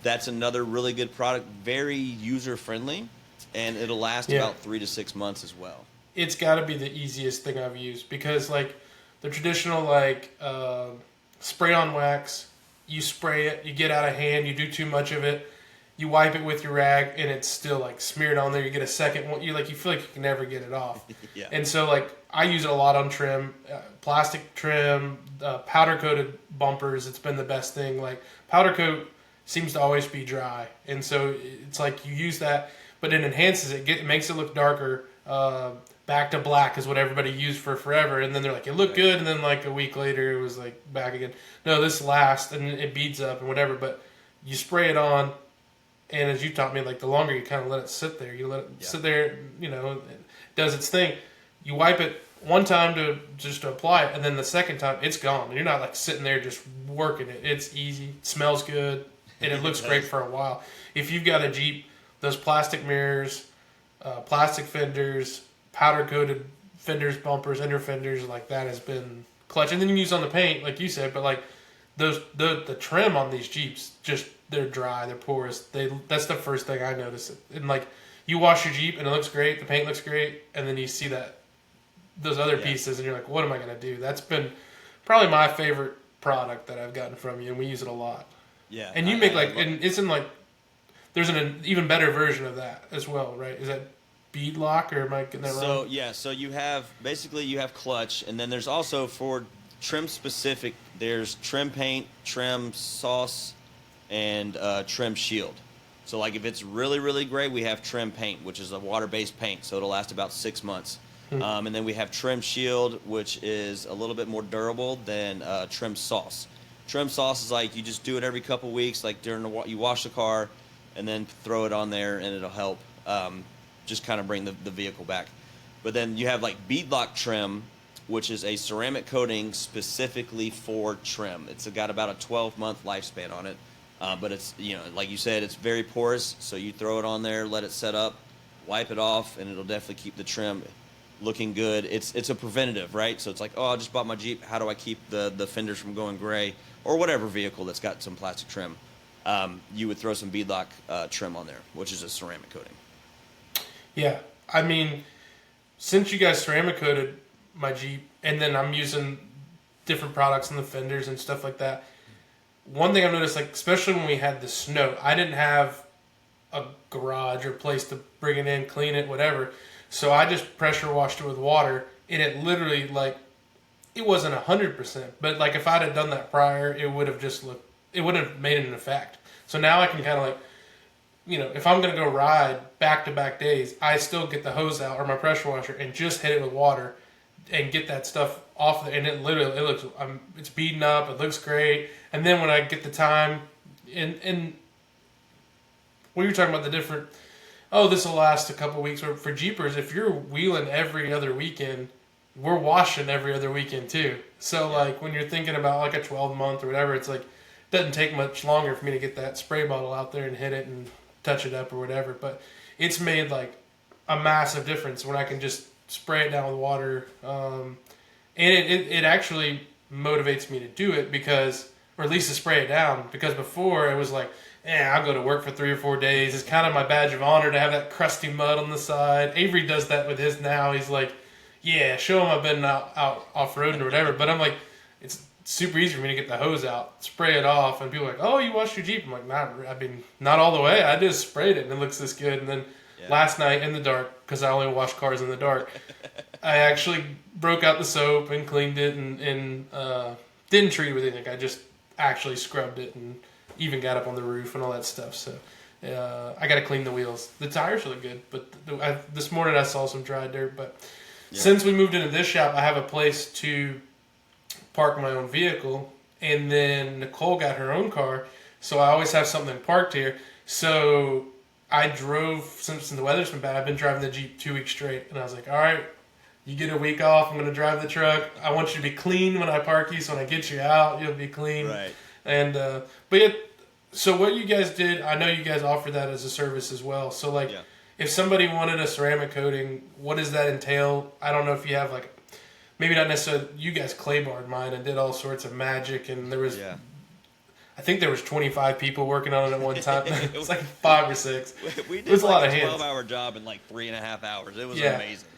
That's another really good product, very user-friendly, and it'll last about 3 to 6 months as well. It's got to be the easiest thing I've used, because, like, the traditional, like, spray-on wax, you spray it, you get out of hand, you do too much of it, you wipe it with your rag and it's still like smeared on there. You get a second one. You feel like you can never get it off. Yeah. And so like I use it a lot on trim, plastic trim, powder coated bumpers. It's been the best thing. Like powder coat seems to always be dry, and so it's like you use that, but it enhances it. It makes it look darker. Back to black is what everybody used for forever, and then they're like, it looked good, and then like a week later it was like back again. No, this lasts and it beads up and whatever, but you spray it on, and as you taught me, like the longer you kind of let it sit there, you let it sit there, you know, it does its thing. You wipe it one time to apply it, and then the second time it's gone. You're not like sitting there just working it. It's easy, it smells good, and it looks great for a while. If you've got a Jeep, those plastic mirrors, plastic fenders, powder coated fenders, bumpers, inner fenders, like that has been clutch. And then you use on the paint, like you said, but like the trim on these Jeeps, just they're dry, they're porous. That's the first thing I notice. And like you wash your Jeep and it looks great, the paint looks great, and then you see those other pieces and you're like, what am I gonna do? That's been probably my favorite product that I've gotten from you, and we use it a lot. Yeah. And you and it's in like there's an even better version of that as well, right? Is that bead lock, or am I getting that wrong? So you have clutch, and then there's also for trim specific, there's trim paint, trim sauce, and trim shield. So like if it's really, really gray, we have trim paint, which is a water-based paint, so it'll last about 6 months. And then we have trim shield, which is a little bit more durable than trim sauce. Trim sauce is like you just do it every couple weeks, like you wash the car, and then throw it on there, and it'll help just kind of bring the vehicle back. But then you have like beadlock trim, which is a ceramic coating specifically for trim. It's got about a 12-month lifespan on it. But it's, like you said, it's very porous, so you throw it on there, let it set up, wipe it off, and it'll definitely keep the trim looking good. It's a preventative, right? So it's like, I just bought my Jeep. How do I keep the fenders from going gray? Or whatever vehicle that's got some plastic trim. You would throw some beadlock trim on there, which is a ceramic coating. Yeah, I mean, since you guys ceramic coated my Jeep, and then I'm using different products on the fenders and stuff like that, one thing I've noticed, like especially when we had the snow, I didn't have a garage or place to bring it in, clean it, whatever. So I just pressure washed it with water, and it literally, like, it wasn't 100%, but like if I'd have done that prior, it would have it wouldn't have made an effect. So now I can kind of like, if I'm going to go ride back-to-back days, I still get the hose out or my pressure washer and just hit it with water and get that stuff off there. And it looks, it's beaten up, it looks great. And then when I get the time, and when you're talking about the different, this will last a couple weeks. Or for Jeepers, if you're wheeling every other weekend, we're washing every other weekend too. So like when you're thinking about like a 12-month or whatever, it's like, it doesn't take much longer for me to get that spray bottle out there and hit it and touch it up or whatever. But it's made like a massive difference when I can just spray it down with water. And it actually motivates me to do it because, or at least to spray it down, because before it was like, I'll go to work for 3 or 4 days. It's kind of my badge of honor to have that crusty mud on the side. Avery does that with his now. He's like, show him I've been out off-roading or whatever. But I'm like, it's super easy for me to get the hose out, spray it off, and people are like, oh, you washed your Jeep? I'm like, not all the way. I just sprayed it, and it looks this good. And then last night in the dark, because I only wash cars in the dark, I actually broke out the soap and cleaned it and didn't treat it with anything. I just actually scrubbed it and even got up on the roof and all that stuff. So I got to clean the wheels. The tires look good, but this morning I saw some dry dirt. But since we moved into this shop, I have a place to park my own vehicle, and then Nicole got her own car, so I always have something parked here. So I drove, since the weather's been bad, I've been driving the Jeep 2 weeks straight, and I was like, all right, you get a week off, I'm going to drive the truck. I want you to be clean when I park you, so when I get you out, you'll be clean. Right. And so what you guys did, I know you guys offer that as a service as well. So like, if somebody wanted a ceramic coating, what does that entail? I don't know if you have like, maybe not necessarily, you guys clay-barred mine and did all sorts of magic, and there was, I think there was 25 people working on it at one time. It was like 5 or 6. We did it was like a lot of 12-hour job in like 3.5 hours. It was amazing.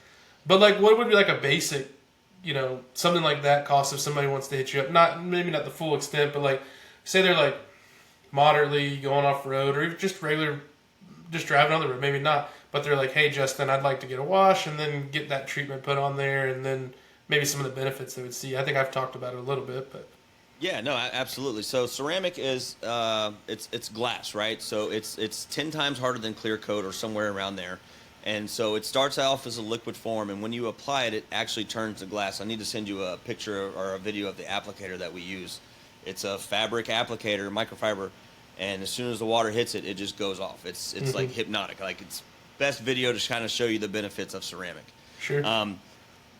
But like, what would be like a basic, something like that cost if somebody wants to hit you up? Maybe not the full extent, but like, say they're like moderately going off road or even just regular, just driving on the road, maybe not. But they're like, hey, Justin, I'd like to get a wash and then get that treatment put on there, and then maybe some of the benefits they would see. I think I've talked about it a little bit, but Yeah, no, absolutely. So ceramic is it's glass, right? So it's 10 times harder than clear coat or somewhere around there. And so it starts off as a liquid form, and when you apply it, it actually turns to glass. I need to send you a picture or a video of the applicator that we use. It's a fabric applicator, microfiber, and as soon as the water hits it, it just goes off. It's like hypnotic. Like, it's best video to kind of show you the benefits of ceramic. sure.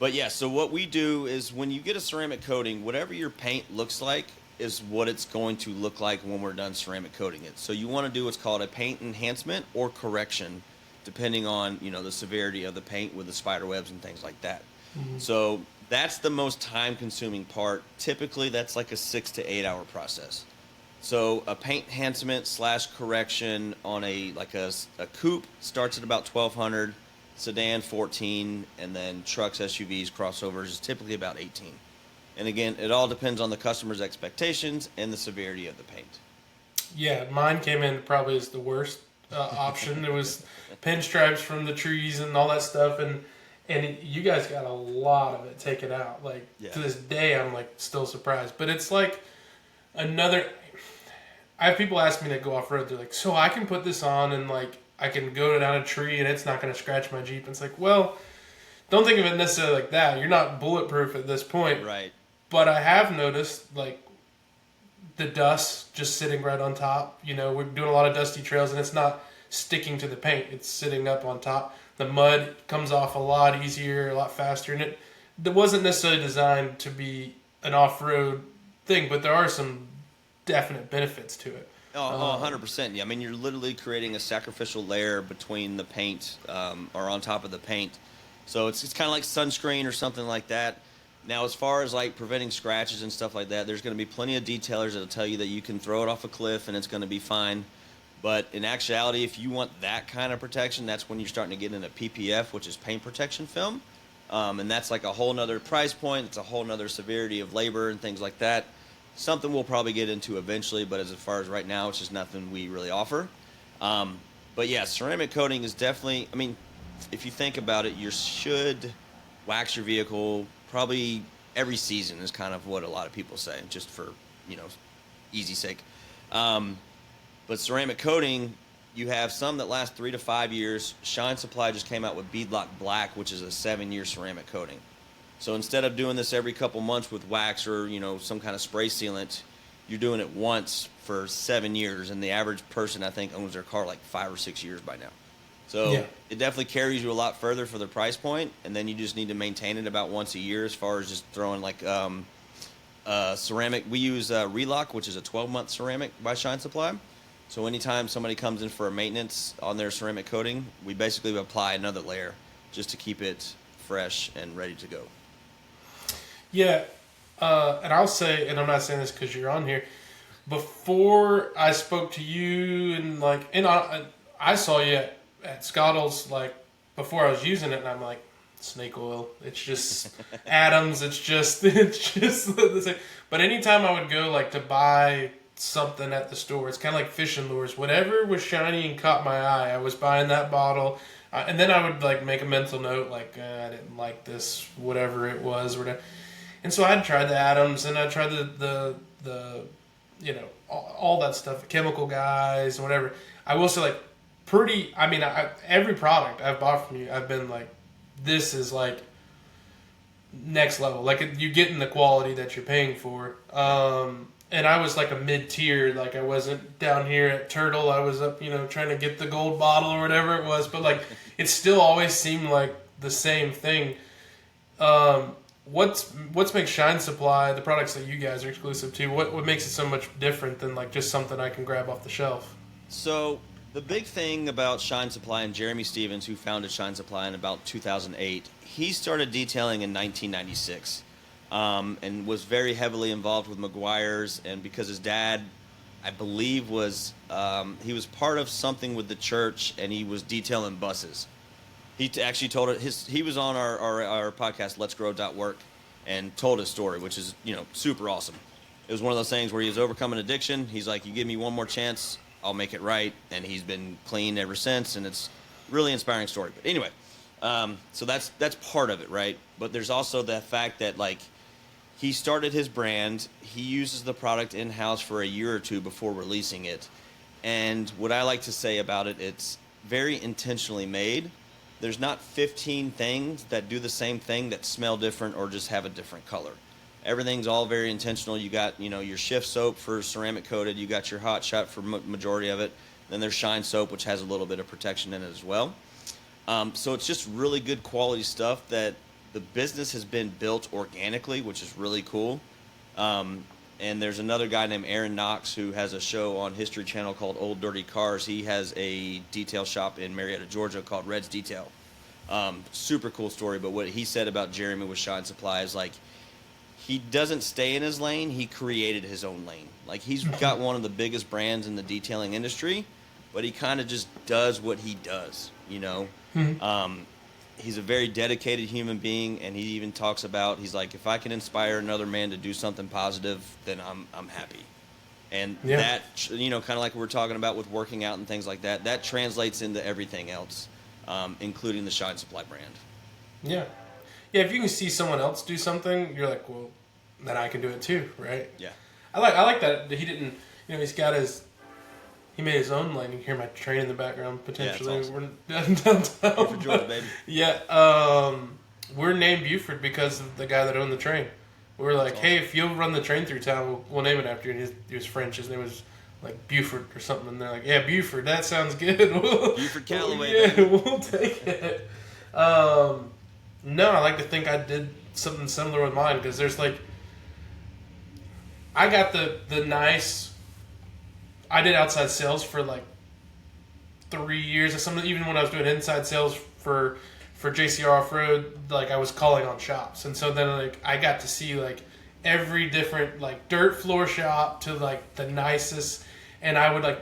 But yeah, so what we do is when you get a ceramic coating, whatever your paint looks like is what it's going to look like when we're done ceramic coating it. So you want to do what's called a paint enhancement or correction, depending on, the severity of the paint with the spider webs and things like that. So that's the most time consuming part. Typically that's like a 6 to 8 hour process. So a paint enhancement / correction on a coupe starts at about 1,200. Sedan 14, and then trucks, SUVs, crossovers is typically about 18. And again, it all depends on the customer's expectations and the severity of the paint. Yeah, mine came in probably as the worst option. It was pinstripes from the trees and all that stuff, and you guys got a lot of it taken out. Like, to this day, I'm like still surprised. But it's like another. I have people ask me to go off road. They're like, so I can put this on and like I can go down a tree and it's not going to scratch my Jeep. And it's like, well, don't think of it necessarily like that. You're not bulletproof at this point. Right. But I have noticed, like, the dust just sitting right on top. We're doing a lot of dusty trails and it's not sticking to the paint. It's sitting up on top. The mud comes off a lot easier, a lot faster. And it wasn't necessarily designed to be an off-road thing, but there are some definite benefits to it. Oh, 100%. Yeah, I mean, you're literally creating a sacrificial layer between the paint or on top of the paint. So it's kind of like sunscreen or something like that. Now, as far as like preventing scratches and stuff like that, there's going to be plenty of detailers that'll tell you that you can throw it off a cliff and it's going to be fine. But in actuality, if you want that kind of protection, that's when you're starting to get into PPF, which is paint protection film. And that's like a whole nother price point. It's a whole nother severity of labor and things like that. Something we'll probably get into eventually, but as far as right now, it's just nothing we really offer. But yeah, ceramic coating is definitely, I mean, if you think about it, you should wax your vehicle probably every season is kind of what a lot of people say, just for, easy sake. But ceramic coating, you have some that last 3 to 5 years. Shine Supply just came out with Beadlock Black, which is a 7-year ceramic coating. So instead of doing this every couple months with wax or, some kind of spray sealant, you're doing it once for 7 years. And the average person, I think, owns their car like 5 or 6 years by now. So It definitely carries you a lot further for the price point. And then you just need to maintain it about once a year as far as just throwing like ceramic. We use Relock, which is a 12-month ceramic by Shine Supply. So anytime somebody comes in for a maintenance on their ceramic coating, we basically apply another layer just to keep it fresh and ready to go. Yeah, and I'll say, and I'm not saying this because you're on here, before I spoke to you I saw you at Scottle's, like, before I was using it, and I'm like, snake oil. It's just atoms. It's just the same. But anytime I would go, like, to buy something at the store, it's kind of like fishing lures. Whatever was shiny and caught my eye, I was buying that bottle. And then I would, like, make a mental note, like, I didn't like this, whatever it was, or whatever. And so I'd tried the atoms, and I tried the all that stuff, the chemical guys, whatever. I will say, like, every product I've bought from you, I've been like, this is like next level. Like, you're getting the quality that you're paying for. And I was like a mid-tier. Like, I wasn't down here at Turtle. I was up, trying to get the gold bottle or whatever it was. But, like, it still always seemed like the same thing. What's makes Shine Supply, the products that you guys are exclusive to, what makes it so much different than, like, just something I can grab off the shelf? So the big thing about Shine Supply, and Jeremy Stevens, who founded Shine Supply in about 2008, he started detailing in 1996 and was very heavily involved with McGuire's, and because his dad, I believe, he was part of something with the church, and he was detailing buses. He actually told it. He was on our podcast, Let's Grow.work, and told his story, which is super awesome. it was one of those things where he was overcoming addiction. He's like, you give me one more chance, I'll make it right. And he's been clean ever since. And it's a really inspiring story. But anyway, so that's part of it, right? But there's also the fact that, like, he started his brand. He uses the product in-house for a year or two before releasing it. And what I like to say about it, it's very intentionally made. There's not 15 things that do the same thing that smell different or just have a different color. Everything's all very intentional. You got, your Shift soap for ceramic coated. You got your Hot Shot for majority of it. Then there's Shine soap, which has a little bit of protection in it as well. So it's just really good quality stuff that the business has been built organically, which is really cool. And there's another guy named Aaron Knox who has a show on History Channel called Old Dirty Cars. He has a detail shop in Marietta, Georgia called Red's Detail. Super cool story, but what he said about Jeremy with Shine Supply is, like, he doesn't stay in his lane. He created his own lane. Like, he's got one of the biggest brands in the detailing industry, but he kind of just does what he does, He's a very dedicated human being, and he even talks about, he's like, if I can inspire another man to do something positive, then I'm happy. And that, kind of like we were talking about with working out and things like that, that translates into everything else, including the Shine Supply brand. Yeah. Yeah, if you can see someone else do something, you're like, well, then I can do it too, right? Yeah. I like that he didn't, he made his own lane. You can hear my train in the background, potentially. Yeah, awesome. We're downtown. Buford, Georgia, baby. Yeah. We're named Buford because of the guy that owned the train. We were like, hey, if you'll run the train through town, we'll name it after you. And he was French. His name was like Buford or something. And they're like, yeah, Buford. That sounds good. Buford Callaway, yeah, baby. We'll take it. No, I like to think I did something similar with mine because there's like, I got the nice. I did outside sales for like 3 years or something. Even when I was doing inside sales for JCR Off-Road, like, I was calling on shops. And so then, like, I got to see, like, every different, like, dirt floor shop to, like, the nicest. And I would, like,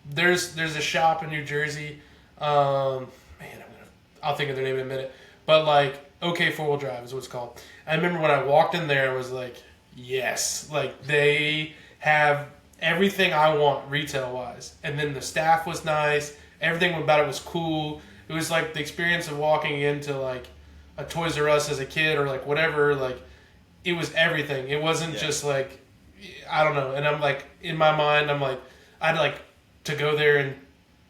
there's a shop in New Jersey. I'll think of their name in a minute. But, like, OK Four-Wheel Drive is what it's called. I remember when I walked in there, I was like, yes. Like, they have everything I want retail-wise. And then the staff was nice. Everything about it was cool. It was like the experience of walking into, like, a Toys R Us as a kid or, like, whatever. Like, it was everything. It wasn't just, like, I don't know. And I'm, like, in my mind, I'm, like, I'd like to go there and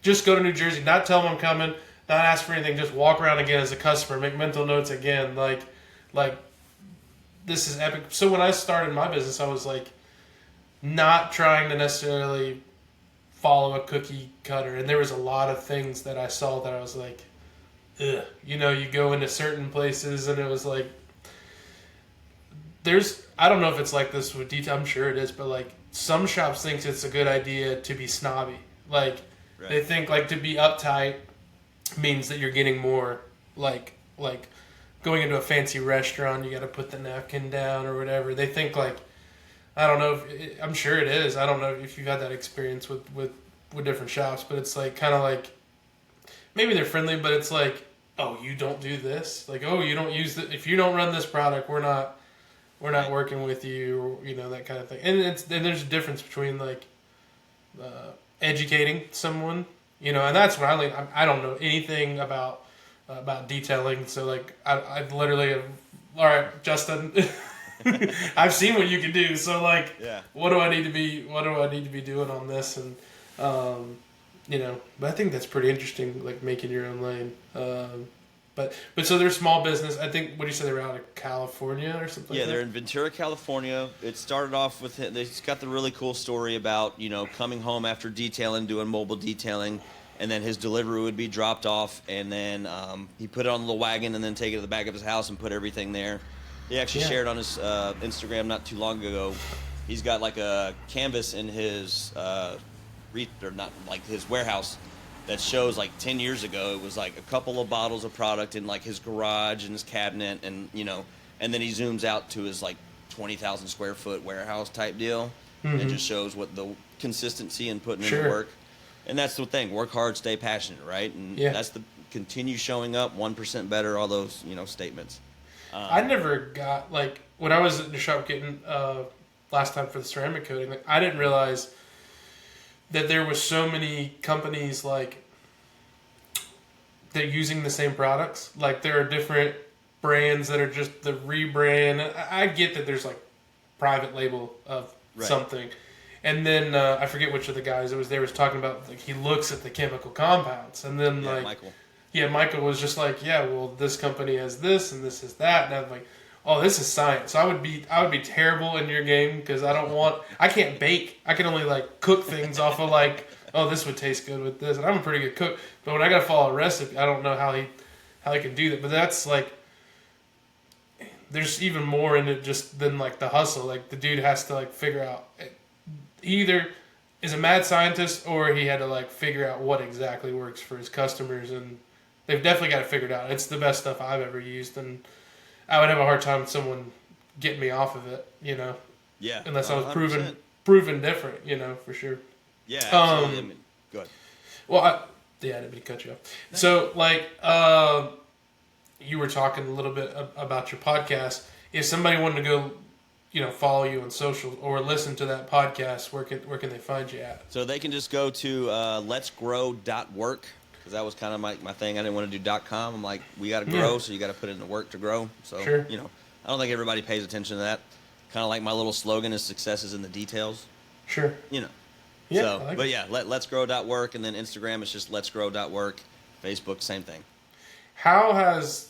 just go to New Jersey, not tell them I'm coming, not ask for anything, just walk around again as a customer, make mental notes again. Like this is epic. So when I started my business, I was, like, not trying to necessarily follow a cookie cutter. And there was a lot of things that I saw that I was like, ugh. You go into certain places and it was like, I don't know if it's like this with detail, I'm sure it is, but, like, some shops think it's a good idea to be snobby. Like, right. They think, like, to be uptight means that you're getting more, like going into a fancy restaurant, you got to put the napkin down or whatever. They think, like, I don't know I'm sure it is. I don't know if you've had that experience with different shops, but it's like kind of like maybe they're friendly, but it's like, oh, you don't do this, like, oh, you don't use if you don't run this product, we're not working with you, or, that kind of thing. And there's a difference between, like, educating someone, and that's what I don't know anything about detailing, so, like, I've literally all right, Justin. I've seen what you can do, so, like, what do I need to be doing on this? And but I think that's pretty interesting, like, making your own lane. But so they're small business. I think, what do you say, they're out of California or something? Yeah, they're in Ventura, California. It started off with, they've got the really cool story about, coming home after detailing, doing mobile detailing, and then his delivery would be dropped off, and then he put it on the little wagon and then take it to the back of his house and put everything there. He actually shared on his Instagram not too long ago. He's got, like, a canvas in his his warehouse that shows, like, 10 years ago it was, like, a couple of bottles of product in, like, his garage and his cabinet, and and then he zooms out to his, like, 20,000 square foot warehouse type deal, and just shows what the consistency and putting in the work. And that's the thing: work hard, stay passionate, right? And that's the continue showing up, 1% better, all those statements. I never got, like, when I was in the shop getting last time for the ceramic coating. Like, I didn't realize that there was so many companies like they're using the same products. Like there are different brands that are just the rebrand. I get that there's like private label of something, and then I forget which of the guys it was. They was talking about like he looks at the chemical compounds, and then Michael was just like, yeah, well, this company has this and this is that, and I'm like, oh, this is science. So I would be terrible in your game because I can't bake. I can only like cook things off of like, oh, this would taste good with this, and I'm a pretty good cook. But when I gotta follow a recipe, I don't know how he can do that. But that's like, there's even more in it just than like the hustle. Like the dude has to like figure out, he either is a mad scientist or he had to like figure out what exactly works for his customers, and they've definitely got it figured out. It's the best stuff I've ever used, and I would have a hard time with someone getting me off of it, you know. Yeah. Unless I was proven different, you know, for sure. Yeah, absolutely. I mean, go ahead. Well, I didn't mean to cut you off. So, like, you were talking a little bit about your podcast. If somebody wanted to go, you know, follow you on social or listen to that podcast, where can they find you at? So they can just go to letsgrow.work, because that was kind of my thing. I didn't want to do .com. I'm like, we got to grow, so you got to put it in the work to grow. So, you know, I don't think everybody pays attention to that. Kind of like my little slogan is success is in the details. Sure. You know. Yeah, so, like but yeah, letsgrow.work, and then Instagram is just letsgrow.work. Facebook, same thing. How has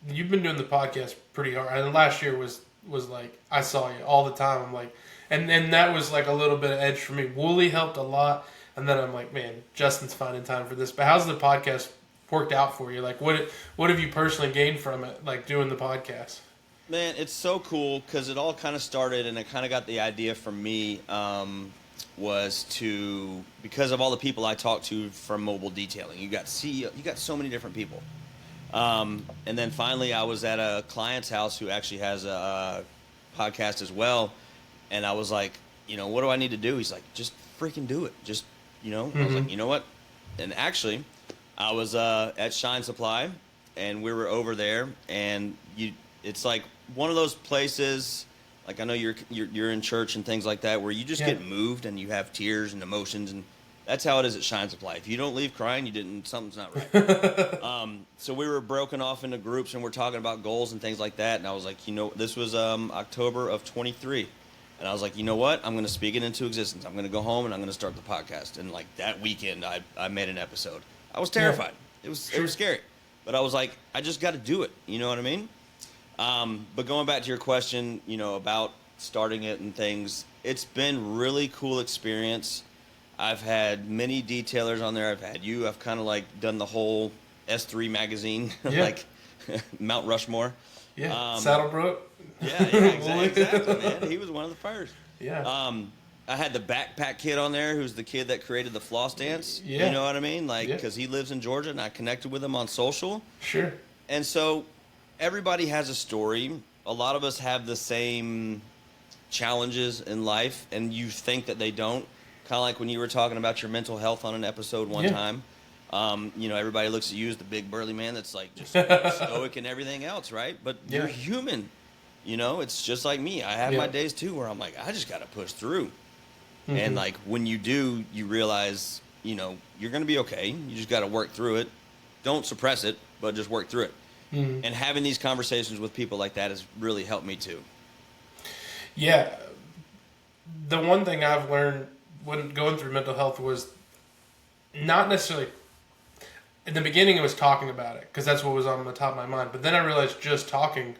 you've been doing the podcast pretty hard? And last year was like I saw you all the time. I'm like, and that was like a little bit of edge for me. Wooly helped a lot, and then I'm like, man, Justin's finding time for this. But how's the podcast worked out for you? Like, what have you personally gained from it? Like doing the podcast? Man, it's so cool because it all kind of started, and it kind of got the idea from me. Was because of all the people I talked to from mobile detailing. You got CEO, you got so many different people. And then finally I was at a client's house who actually has a podcast as well. And I was like, you know, what do I need to do? He's like, just freaking do it. Just, you know, I was like, you know what? And actually I was at Shine Supply, and we were over there, and it's like one of those places. Like, I know you're in church and things like that where you just get moved and you have tears and emotions, and that's how it is at Shine Supply. If you don't leave crying, something's not right. So we were broken off into groups, and we're talking about goals and things like that. And I was like, you know, this was October of 23, and I was like, you know what? I'm going to speak it into existence. I'm going to go home and I'm going to start the podcast. And like that weekend, I made an episode. I was terrified. Yeah. It was scary, but I was like, I just got to do it. You know what I mean? But going back to your question, you know, about starting it and things, it's been really cool experience. I've had many detailers on there. I've had you. I've kind of like done the whole S3 magazine, like Mount Rushmore. Yeah, Saddlebrook. Yeah, exactly, man. He was one of the first. Yeah. I had the backpack kid on there, who's the kid that created the floss dance. Yeah. You know what I mean? Like, because he lives in Georgia, and I connected with him on social. Sure. And so everybody has a story. A lot of us have the same challenges in life, and you think that they don't. Kind of like when you were talking about your mental health on an episode one time. You know, everybody looks at you as the big burly man that's like just stoic and everything else, right? But you're human. You know, it's just like me. I have my days too where I'm like, I just got to push through. And like when you do, you realize, you know, you're going to be okay. You just got to work through it. Don't suppress it, but just work through it. And having these conversations with people like that has really helped me too. Yeah. The one thing I've learned when going through mental health was not necessarily, in the beginning it was talking about it because that's what was on the top of my mind. But then I realized just talking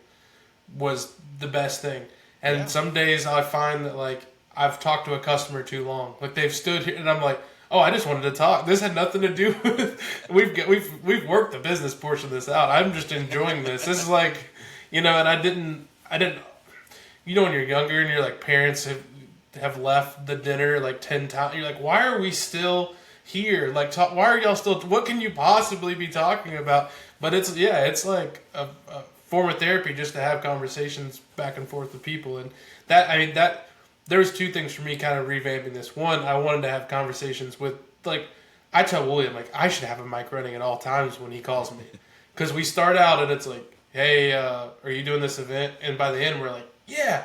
was the best thing. And some days I find that like I've talked to a customer too long. Like they've stood here and I'm like, oh, I just wanted to talk. This had nothing to do with we've worked the business portion of this out. I'm just enjoying this. This is like, you know, and I didn't. You know, when you're younger and you're like parents have left the dinner like 10 times. You're like, why are we still here? Like, why are y'all still? What can you possibly be talking about? But it's like a form of therapy just to have conversations back and forth with people, and that. There was two things for me kind of revamping this. One, I wanted to have conversations with, like, I tell William, like, I should have a mic running at all times when he calls me. Because we start out and it's like, hey, are you doing this event? And by the end, we're like, yeah,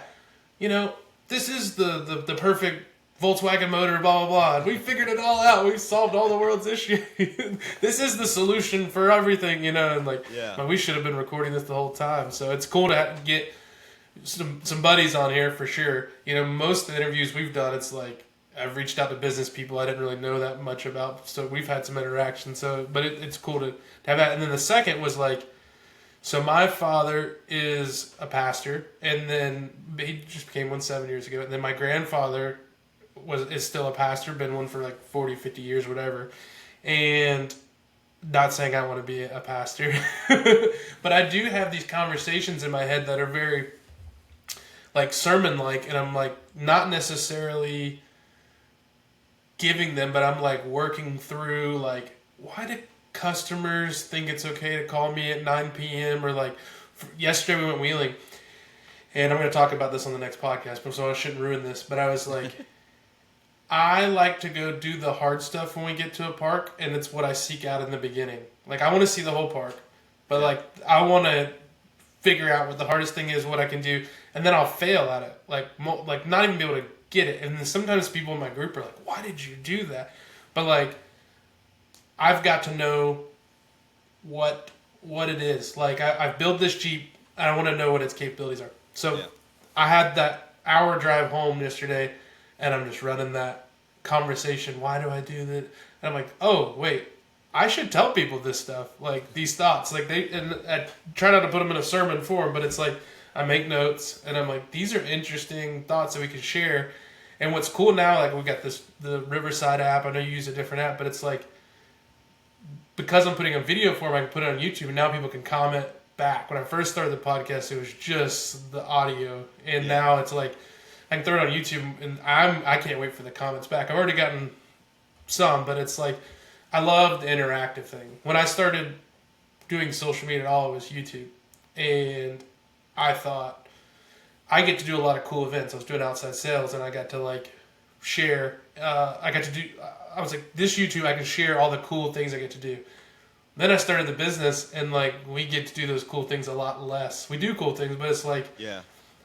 you know, this is the perfect Volkswagen motor, blah, blah, blah. And we figured it all out. We solved all the world's issues. This is the solution for everything, you know. And like, we should have been recording this the whole time. So it's cool to get some buddies on here for sure. You know, most of the interviews we've done, it's like I've reached out to business people I didn't really know that much about. So we've had some interaction. So, but it's cool to have that. And then the second was like, so my father is a pastor, and then he just became one 7 years ago. And then my grandfather is still a pastor, been one for like 40, 50 years, whatever. And not saying I want to be a pastor, but I do have these conversations in my head that are very like sermon-like, and I'm like not necessarily giving them, but I'm like working through like, why do customers think it's okay to call me at 9 p.m. or like yesterday we went wheeling, and I'm going to talk about this on the next podcast, but so I shouldn't ruin this, but I was like, I like to go do the hard stuff when we get to a park, and it's what I seek out in the beginning. Like, I want to see the whole park, but like, I want to figure out what the hardest thing is, what I can do, and then I'll fail at it. Like not even be able to get it. And then sometimes people in my group are like, why did you do that? But like, I've got to know what it is. Like, I've built this Jeep, and I want to know what its capabilities are. So I had that hour drive home yesterday, and I'm just running that conversation. Why do I do that? And I'm like, oh, wait, I should tell people this stuff, like these thoughts. Like and I try not to put them in a sermon form, but it's like I make notes, and I'm like, these are interesting thoughts that we can share. And what's cool now, like we got the Riverside app. I know you use a different app, but it's like, because I'm putting a video form, I can put it on YouTube, and now people can comment back. When I first started the podcast, it was just the audio, and now it's like, I can throw it on YouTube, and I can't wait for the comments back. I've already gotten some, but it's like, I love the interactive thing. When I started doing social media at all, it was YouTube. And I thought, I get to do a lot of cool events. I was doing outside sales, and I got to like share. I was like, this YouTube, I can share all the cool things I get to do. Then I started the business, and like, we get to do those cool things a lot less. We do cool things, but it's like,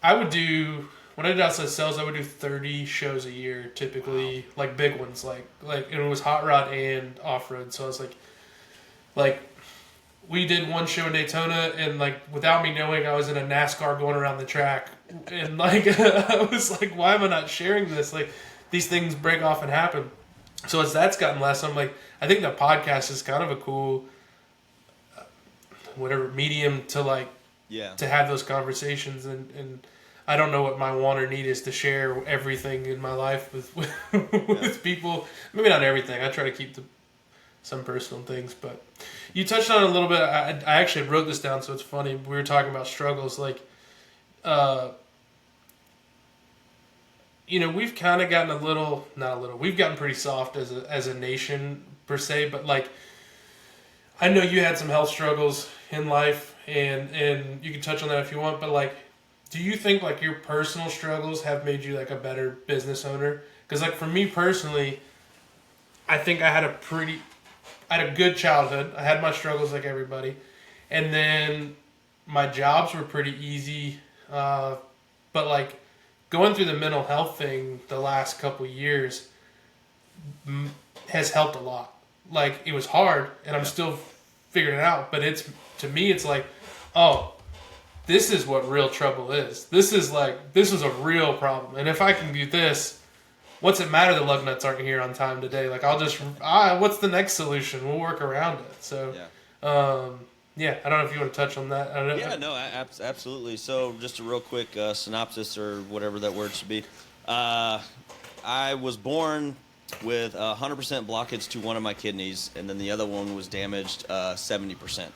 I would do... When I did outside sales, I would do 30 shows a year, typically, like big ones, like, and it was hot rod and off road. So I was like, we did one show in Daytona, and like, without me knowing, I was in a NASCAR going around the track, and like, I was like, why am I not sharing this? Like, these things break off and happen. So as that's gotten less, I'm like, I think the podcast is kind of a cool, medium to like, to have those conversations, and I don't know what my want or need is to share everything in my life with people. Maybe not everything. I try to keep some personal things. But you touched on it a little bit. I actually wrote this down, so it's funny. We were talking about struggles. Like, we've kind of gotten we've gotten pretty soft as a nation, per se. But, like, I know you had some health struggles in life, and you can touch on that if you want. But, like, do you think, like, your personal struggles have made you, like, a better business owner? Because, like, for me personally, I think I had a good childhood. I had my struggles like everybody. And then my jobs were pretty easy. But, like, going through the mental health thing the last couple years has helped a lot. Like, it was hard, and I'm still figuring it out. But to me, it's like, oh, this is what real trouble is. This is a real problem. And if I can do this, what's it matter that lug nuts aren't here on time today? Like, what's the next solution? We'll work around it. So, I don't know if you want to touch on that. Absolutely. So just a real quick synopsis, or whatever that word should be. I was born with 100% blockage to one of my kidneys, and then the other one was damaged 70%.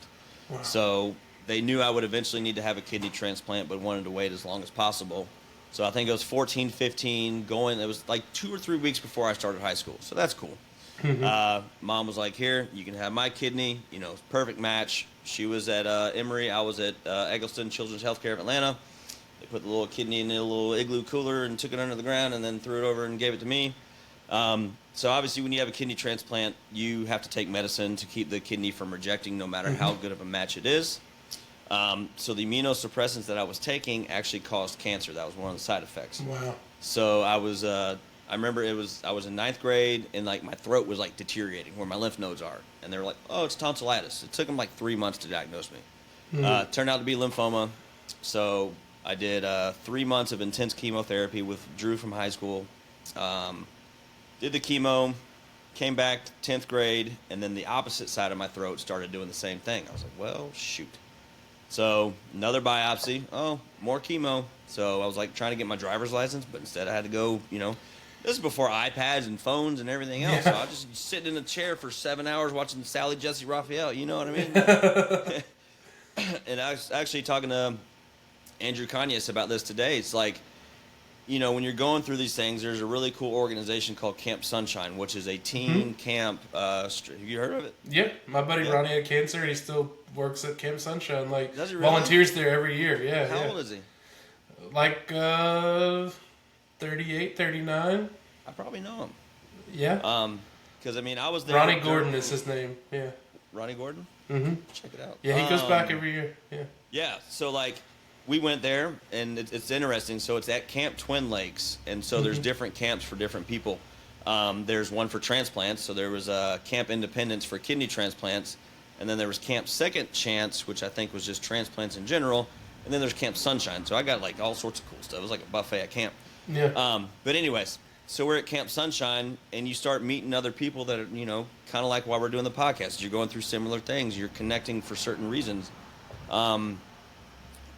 Wow. So they knew I would eventually need to have a kidney transplant, but wanted to wait as long as possible. So I think it was 14, 15, it was like 2 or 3 weeks before I started high school. So that's cool. Mm-hmm. Mom was like, here, you can have my kidney. Perfect match. She was at Emory. I was at Eggleston Children's Healthcare of Atlanta. They put the little kidney in a little igloo cooler and took it under the ground, and then threw it over and gave it to me. So obviously when you have a kidney transplant, you have to take medicine to keep the kidney from rejecting, no matter how good of a match it is. So the immunosuppressants that I was taking actually caused cancer. That was one of the side effects. Wow. So I remember I was in 9th grade, and like my throat was like deteriorating where my lymph nodes are, and they were like, "Oh, it's tonsillitis." It took them like 3 months to diagnose me. Turned out to be lymphoma. So I did 3 months of intense chemotherapy with Drew from high school. Did the chemo, came back 10th grade, and then the opposite side of my throat started doing the same thing. I was like, well, shoot. So another biopsy. Oh, more chemo. So I was like trying to get my driver's license, but instead I had to go, this is before iPads and phones and everything else. Yeah. So I was just sitting in a chair for 7 hours watching Sally Jesse Raphael. You know what I mean? And I was actually talking to Andrew Kanyes about this today. It's like, when you're going through these things, there's a really cool organization called Camp Sunshine, which is a teen camp. Have you heard of it? Yeah, my buddy Ronnie had cancer, and he still works at Camp Sunshine. Like, Does he really? Volunteers there every year. Yeah. How old is he? Like 38, 39. I probably know him. Yeah. Because I was there. Ronnie Gordon is his name. Yeah. Ronnie Gordon. Mm-hmm. Check it out. Yeah, he goes back every year. Yeah. Yeah. So we went there, and it's interesting. So it's at Camp Twin Lakes, and so there's different camps for different people. There's one for transplants. So there was Camp Independence for kidney transplants, and then there was Camp Second Chance, which I think was just transplants in general, and then there's Camp Sunshine. So I got like all sorts of cool stuff. It was like a buffet at camp. Yeah. But anyways, so we're at Camp Sunshine, and you start meeting other people that are, kind of like why we're doing the podcast. You're going through similar things. You're connecting for certain reasons.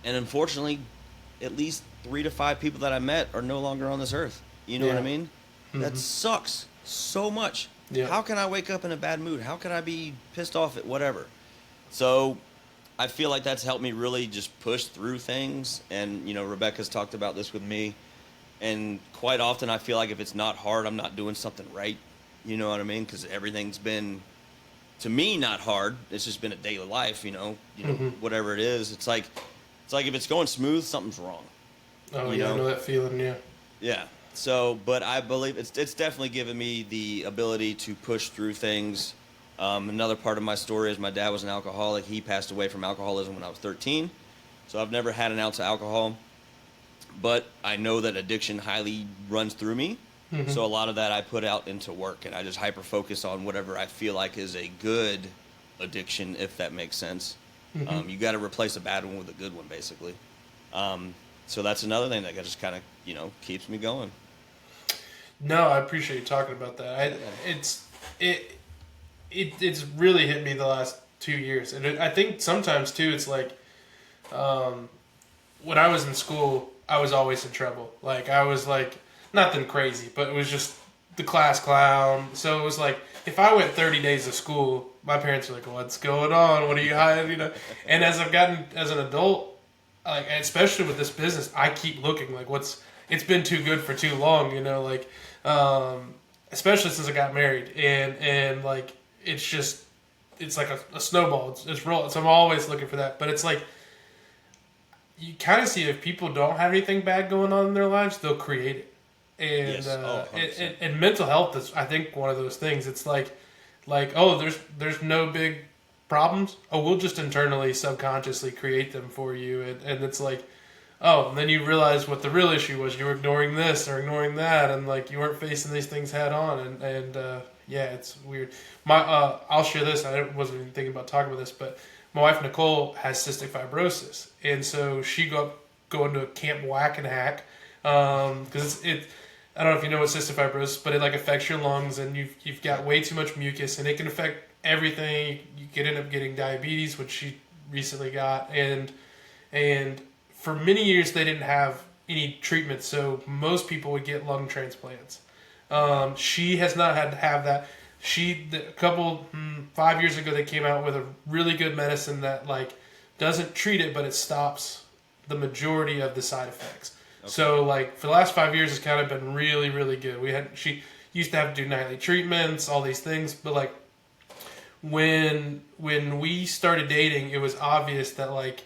And unfortunately, at least 3 to 5 people that I met are no longer on this earth. You know what I mean? That sucks so much. Yeah. How can I wake up in a bad mood? How can I be pissed off at whatever? So I feel like that's helped me really just push through things. And, Rebecca's talked about this with me. And quite often I feel like if it's not hard, I'm not doing something right. You know what I mean? Because everything's been, to me, not hard. It's just been a daily life, whatever it is. It's like if it's going smooth, something's wrong. Oh, yeah, I know that feeling, yeah. Yeah. So, but I believe it's definitely given me the ability to push through things. Another part of my story is my dad was an alcoholic. He passed away from alcoholism when I was 13. So I've never had an ounce of alcohol. But I know that addiction highly runs through me. So a lot of that I put out into work, and I just hyper-focus on whatever I feel like is a good addiction, if that makes sense. You got to replace a bad one with a good one, basically. So that's another thing that just kind of, keeps me going. No, I appreciate you talking about that. It's really hit me the last 2 years, and I think sometimes too it's like, when I was in school, I was always in trouble. Like I was like nothing crazy, but it was just the class clown. So it was like if I went 30 days of school, my parents were like, "What's going on? What are you hiding?" And as I've gotten as an adult, like especially with this business, I keep looking like it's been too good for too long. Especially since I got married, and like it's like a snowball. It's rolling. So I'm always looking for that. But it's like you kind of see if people don't have anything bad going on in their lives, they'll create it. And yes. And mental health is, I think, one of those things. It's like oh, there's no big problems. Oh, we'll just internally, subconsciously create them for you. And it's like, oh, and then you realize what the real issue was. You were ignoring this or ignoring that, and like you weren't facing these things head on. And yeah, it's weird. I'll share this. I wasn't even thinking about talking about this, but my wife Nicole has cystic fibrosis, and so she going to a Camp Whack and Hack because I don't know if you know what cystic fibrosis, but it like affects your lungs, and you've got way too much mucus, and it can affect everything. You could end up getting diabetes, which she recently got, and for many years they didn't have any treatment, so most people would get lung transplants. She has not had to have that. A couple 5 years ago, they came out with a really good medicine that like doesn't treat it, but it stops the majority of the side effects. Okay. So like for the last 5 years, it's kind of been really, really good. She used to have to do nightly treatments, all these things, but like when we started dating, it was obvious that like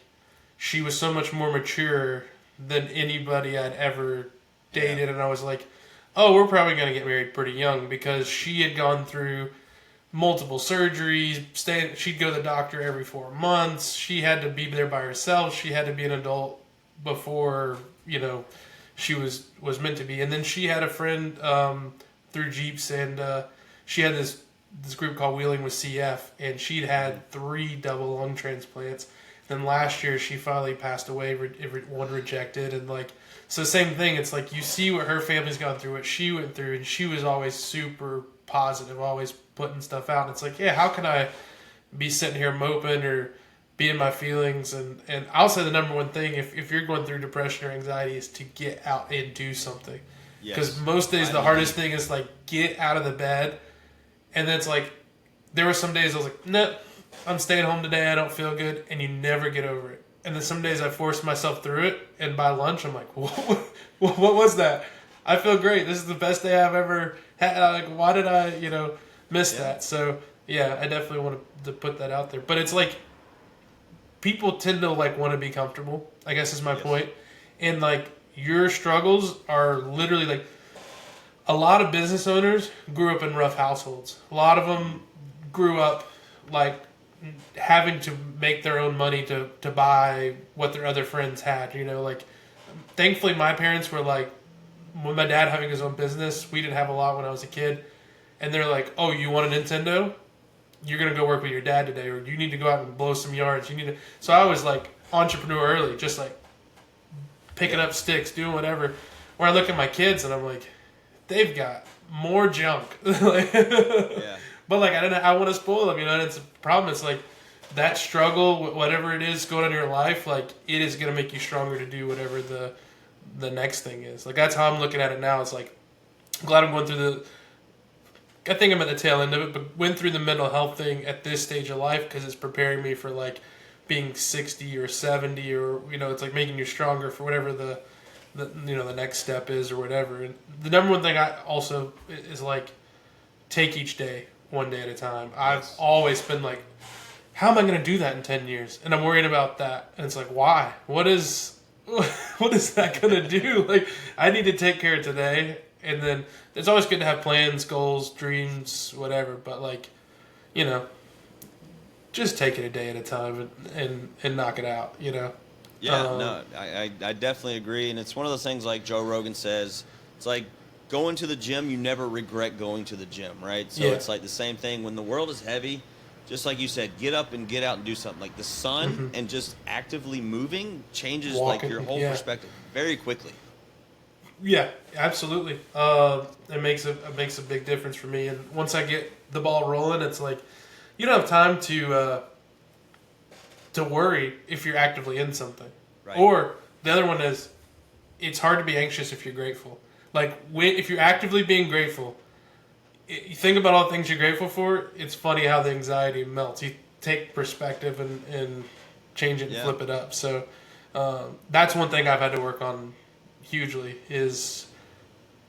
she was so much more mature than anybody I'd ever dated, and I was like, oh, we're probably going to get married pretty young, because she had gone through multiple surgeries. She'd go to the doctor every 4 months. She had to be there by herself. She had to be an adult before, she was meant to be. And then she had a friend through Jeeps, and she had this group called Wheeling with CF, and she'd had 3 double lung transplants. Then last year she finally passed away, one rejected, and so same thing. It's like you see what her family's gone through, what she went through, and she was always super positive, always putting stuff out. And it's like, yeah, how can I be sitting here moping or be in my feelings? And I'll say the number one thing, if you're going through depression or anxiety, is to get out and do something. Because most days the hardest thing is get out of the bed. And then it's there were some days I was like, no, I'm staying home today, I don't feel good, and you never get over it. And then some days I forced myself through it, and by lunch I'm like, what was that? I feel great. This is the best day I've ever had. Why did I, miss that? So, yeah, I definitely want to put that out there. But it's people tend to want to be comfortable, I guess is my point. And your struggles are literally a lot of business owners grew up in rough households. A lot of them grew up having to make their own money to buy what their other friends had. Thankfully my parents were when my dad having his own business, we didn't have a lot when I was a kid, and they're like, oh, you want a Nintendo? You're going to go work with your dad today, or you need to go out and blow some yards. So I was entrepreneur early, just picking up sticks, doing whatever. Where I look at my kids and I'm like, they've got more junk. Yeah. But I want to spoil them, and it's a problem. It's that struggle, whatever it is going on in your life, it is going to make you stronger to do whatever the next thing is. That's how I'm looking at it now. It's I'm glad I'm going through I think I'm at the tail end of it, but went through the mental health thing at this stage of life because it's preparing me for being 60 or 70, or it's making you stronger for whatever the next step is or whatever. And the number one thing I also is take each day one day at a time. I've always been how am I going to do that in 10 years? And I'm worried about that. And it's why? What is that going to do? I need to take care of today. And then it's always good to have plans, goals, dreams, whatever. But just take it a day at a time and knock it out, Yeah, no, I definitely agree. And it's one of those things Joe Rogan says, it's going to the gym, you never regret going to the gym, right? So it's the same thing. When the world is heavy, just like you said, get up and get out and do something. The sun and just actively moving changes your whole perspective very quickly. Yeah, absolutely. It makes a big difference for me. And once I get the ball rolling, it's you don't have time to worry if you're actively in something. Right. Or the other one is, it's hard to be anxious if you're grateful. If you're actively being grateful, you think about all the things you're grateful for, it's funny how the anxiety melts. You take perspective and change it and flip it up. So that's one thing I've had to work on hugely, is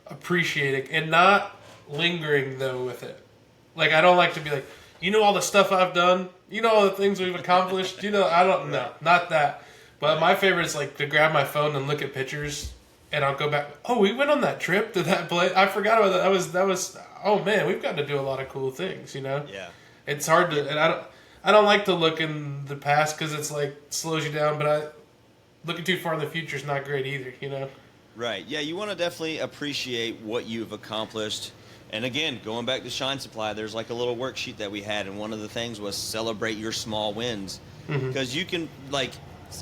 appreciating and not lingering though with it. I don't like to be all the stuff I've done, all the things we've accomplished, I don't know, not that. But my favorite is to grab my phone and look at pictures, and I'll go back. Oh, we went on that trip to that place. I forgot about that. That was. Oh man, we've got to do a lot of cool things. Yeah. It's hard to, and I don't like to look in the past because it's slows you down. But looking too far in the future is not great either. Right. Yeah, you want to definitely appreciate what you've accomplished. And again, going back to Shine Supply, there's a little worksheet that we had, and one of the things was celebrate your small wins. Because you can,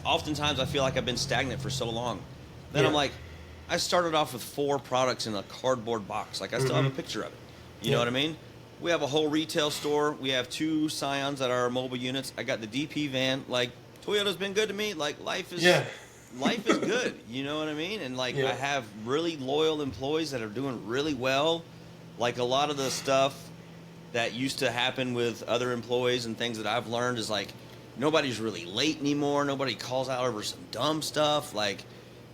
oftentimes I feel I've been stagnant for so long. Then I'm I started off with 4 products in a cardboard box. I still have a picture of it. You know what I mean? We have a whole retail store. We have 2 Scions that are our mobile units. I got the DP van. Toyota's been good to me. Life is good. You know what I mean? And I have really loyal employees that are doing really well. A lot of the stuff that used to happen with other employees and things that I've learned is nobody's really late anymore. Nobody calls out over some dumb stuff.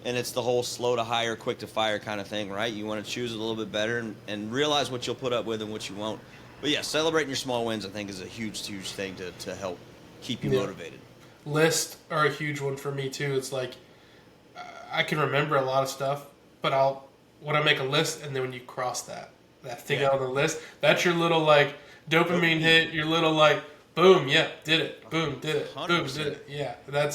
And it's the whole slow to hire, quick to fire kind of thing, right? You want to choose a little bit better and realize what you'll put up with and what you won't. But yeah, celebrating your small wins, I think, is a huge, huge thing to help keep you motivated. Lists are a huge one for me too. It's I can remember a lot of stuff, but when I make a list and then when you cross that, that thing out on the list. That's your little like dopamine hit. Your little like boom, yeah, did it. Boom, did it. 100%. Boom, did it. Yeah, that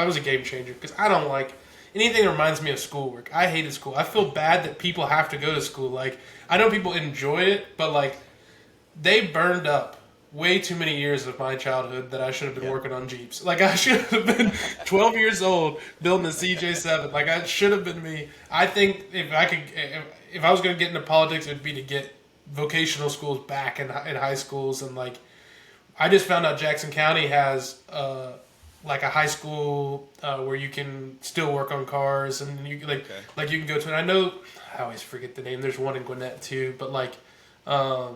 was a game changer because I don't like anything that reminds me of schoolwork. I hated school. I feel bad that people have to go to school. Like I know people enjoy it, but like they burned up way too many years of my childhood that I should have been working on Jeeps. Like I should have been 12 years old building a CJ7. Like I should have been me. I think if I was going to get into politics, it'd be to get vocational schools back in high schools. And like I just found out Jackson County has like a high school where you can still work on cars, and you like you can go to. And I know I always forget the name. There's one in Gwinnett too, but like I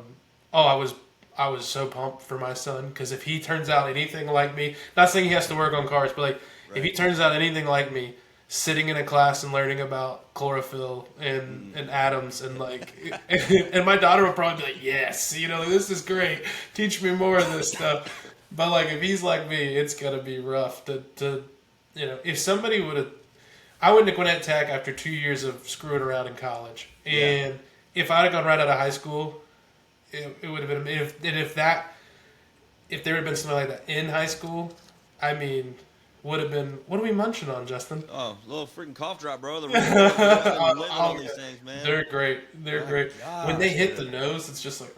was so pumped for my son because if he turns out anything like me, not saying he has to work on cars, but like if he turns out anything like me, sitting in a class and learning about chlorophyll and atoms and like, and my daughter will probably be like, yes, this is great. Teach me more of this stuff. But like if he's like me, it's gonna be rough to if somebody would have. I went to Gwinnett Tech after 2 years of screwing around in college, and if I'd have gone right out of high school. It would have been if there had been something like that in high school. I mean, would have been. What are we munching on, Justin? Oh, a little freaking cough drop, bro. Living on these things, man. They're great. They're great. Gosh, when they hit the nose, it's just like.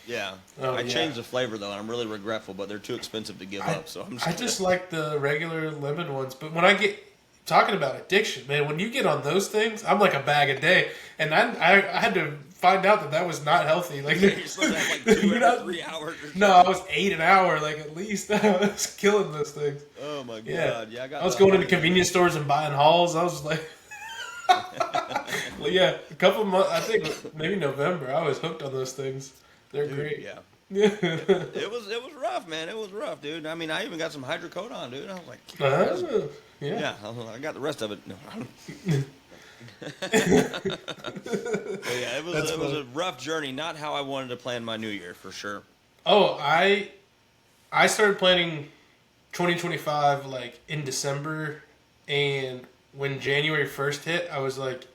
Yeah, I changed the flavor though, and I'm really regretful. But they're too expensive to give up, so I just like the regular lemon ones. But when I get talking about addiction, man, when you get on those things, I'm like a bag a day, and I had to find out that was not healthy. Like you're supposed to have like 2 or 3 hours. No, I was 8 an hour, like at least. I was killing those things. Oh my god! Yeah, I was going into convenience stores and buying Halls. I was like, well, a couple of months. I think maybe November. I was hooked on those things. They're great. Yeah. It was rough, man. It was rough, dude. I mean, I even got some hydrocodone, dude. I was like, yeah. I got the rest of it. No. It was a rough journey. Not how I wanted to plan my new year, for sure. Oh, I started planning 2025 like in December, and when January 1st hit, I was like,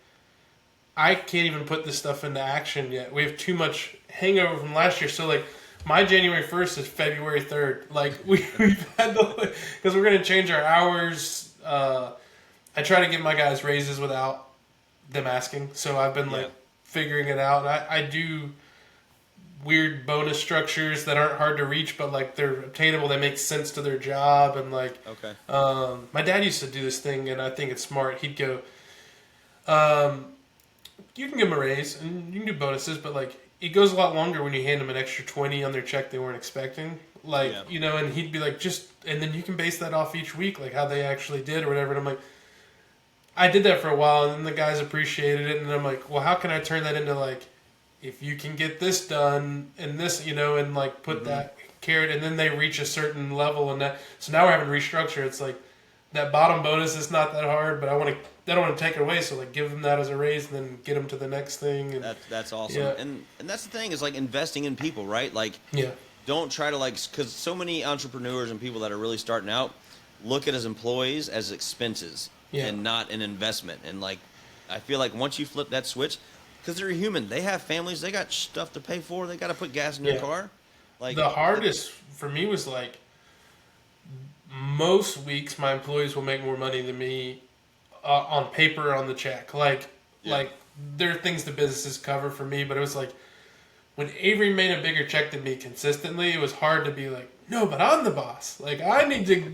I can't even put this stuff into action yet. We have too much hangover from last year. So like my January 1st is February 3rd. Like we've had to, because we're going to change our hours. I try to get my guys raises without them asking. So I've been like figuring it out. I do weird bonus structures that aren't hard to reach, but like they're obtainable. They make sense to their job. And like, my dad used to do this thing, and I think it's smart. He'd go, you can give them a raise and you can do bonuses, but like it goes a lot longer when you hand them an extra 20 on their check they weren't expecting. Like, and he'd be like, and then you can base that off each week, like how they actually did or whatever. And I'm like, I did that for a while, and then the guys appreciated it, and I'm like, well, how can I turn that into like, if you can get this done and this, and like put that carrot, and then they reach a certain level, and that. So now we're having to restructure. It's like that bottom bonus is not that hard, but I don't want to take it away. So like give them that as a raise, and then get them to the next thing. And that's awesome. Yeah. And that's the thing is like investing in people, right? Like don't try to like, because so many entrepreneurs and people that are really starting out look at as employees as expenses. And not an investment. And like, I feel like once you flip that switch, because they're human, they have families, they got stuff to pay for, they got to put gas in their car. Like the hardest for me was like, most weeks my employees will make more money than me on paper on the check. Like there are things the businesses cover for me, but it was like when Avery made a bigger check than me consistently, it was hard to be like, no, but I'm the boss. Like I need to,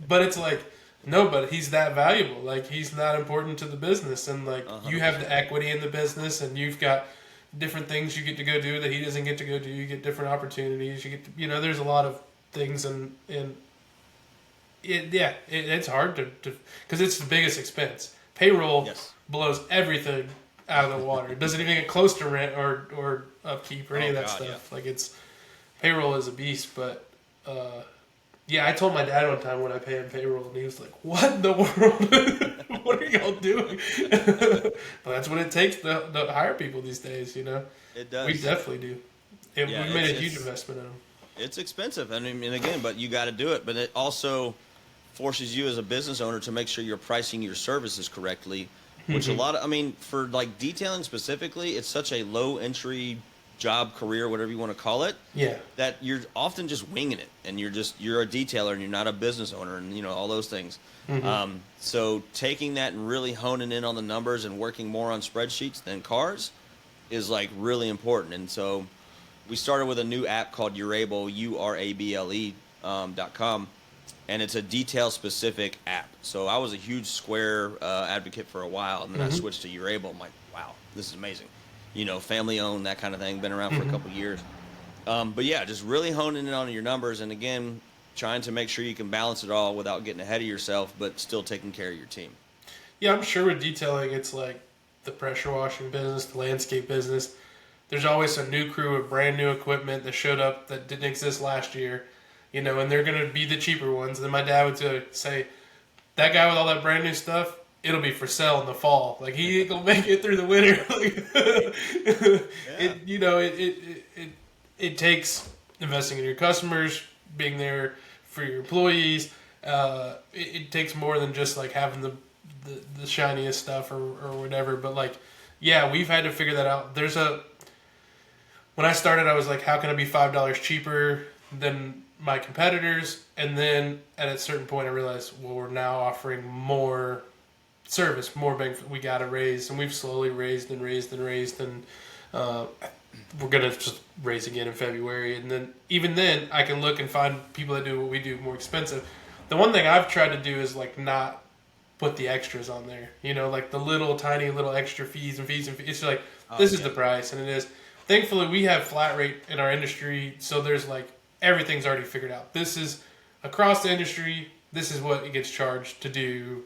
but it's like. No, but he's that valuable. Like, he's that important to the business. And, like, 100%. You have the equity in the business, and you've got different things you get to go do that he doesn't get to go do. You get different opportunities. You get to, there's a lot of things. And it's hard to because it's the biggest expense. Payroll blows everything out of the water. It doesn't even get close to rent or upkeep or any of that stuff. Yeah. Like, payroll is a beast, but... I told my dad one time when I pay him payroll, and he was like, what in the world? What are y'all doing? But that's what it takes to hire people these days, It does. We definitely do. We made a huge investment in them. It's expensive, and again, but you got to do it. But it also forces you as a business owner to make sure you're pricing your services correctly which a lot of, I mean, for like detailing specifically, it's such a low entry job, career, whatever you want to call it, that you're often just winging it, and you're a detailer and you're not a business owner, and all those things. So taking that and really honing in on the numbers and working more on spreadsheets than cars is like really important. And so we started with a new app called Urable, urable.com, and it's a detail specific app. So I was a huge Square advocate for a while, and then I switched to Urable. I'm like, wow, this is amazing. Family owned, that kind of thing, been around for a couple years. But yeah, just really honing in on your numbers, and again, trying to make sure you can balance it all without getting ahead of yourself, but still taking care of your team. Yeah, I'm sure with detailing, it's like the pressure washing business, the landscape business. There's always a new crew of brand new equipment that showed up that didn't exist last year, and they're going to be the cheaper ones. And then my dad would say, that guy with all that brand new stuff, it'll be for sale in the fall. Like, he ain't gonna make it through the winter. It takes investing in your customers, being there for your employees. It takes more than just like having the shiniest stuff or whatever. But like, yeah, we've had to figure that out. When I started, I was like, how can I be $5 cheaper than my competitors? And then at a certain point, I realized, well, we're now offering more service, more bang. We got to raise, and we've slowly raised, and we're gonna just raise again in February. And then even then, I can look and find people that do what we do more expensive. The one thing I've tried to do is like not put the extras on there. Like the tiny little extra fees. It's like this is the price, and it is. Thankfully, we have flat rate in our industry, so there's like everything's already figured out. This is across the industry. This is what it gets charged to do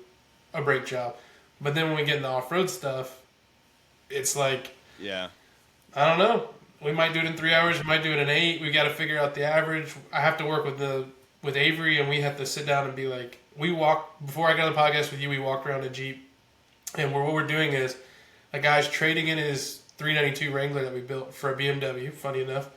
a brake job. But then when we get in the off-road stuff, it's like, I don't know. We might do it in 3 hours. We might do it in 8. We got to figure out the average. I have to work with Avery, and we have to sit down and be like, before I got on the podcast with you, we walked around a Jeep, and what we're doing is a guy's trading in his 392 Wrangler that we built for a BMW, funny enough,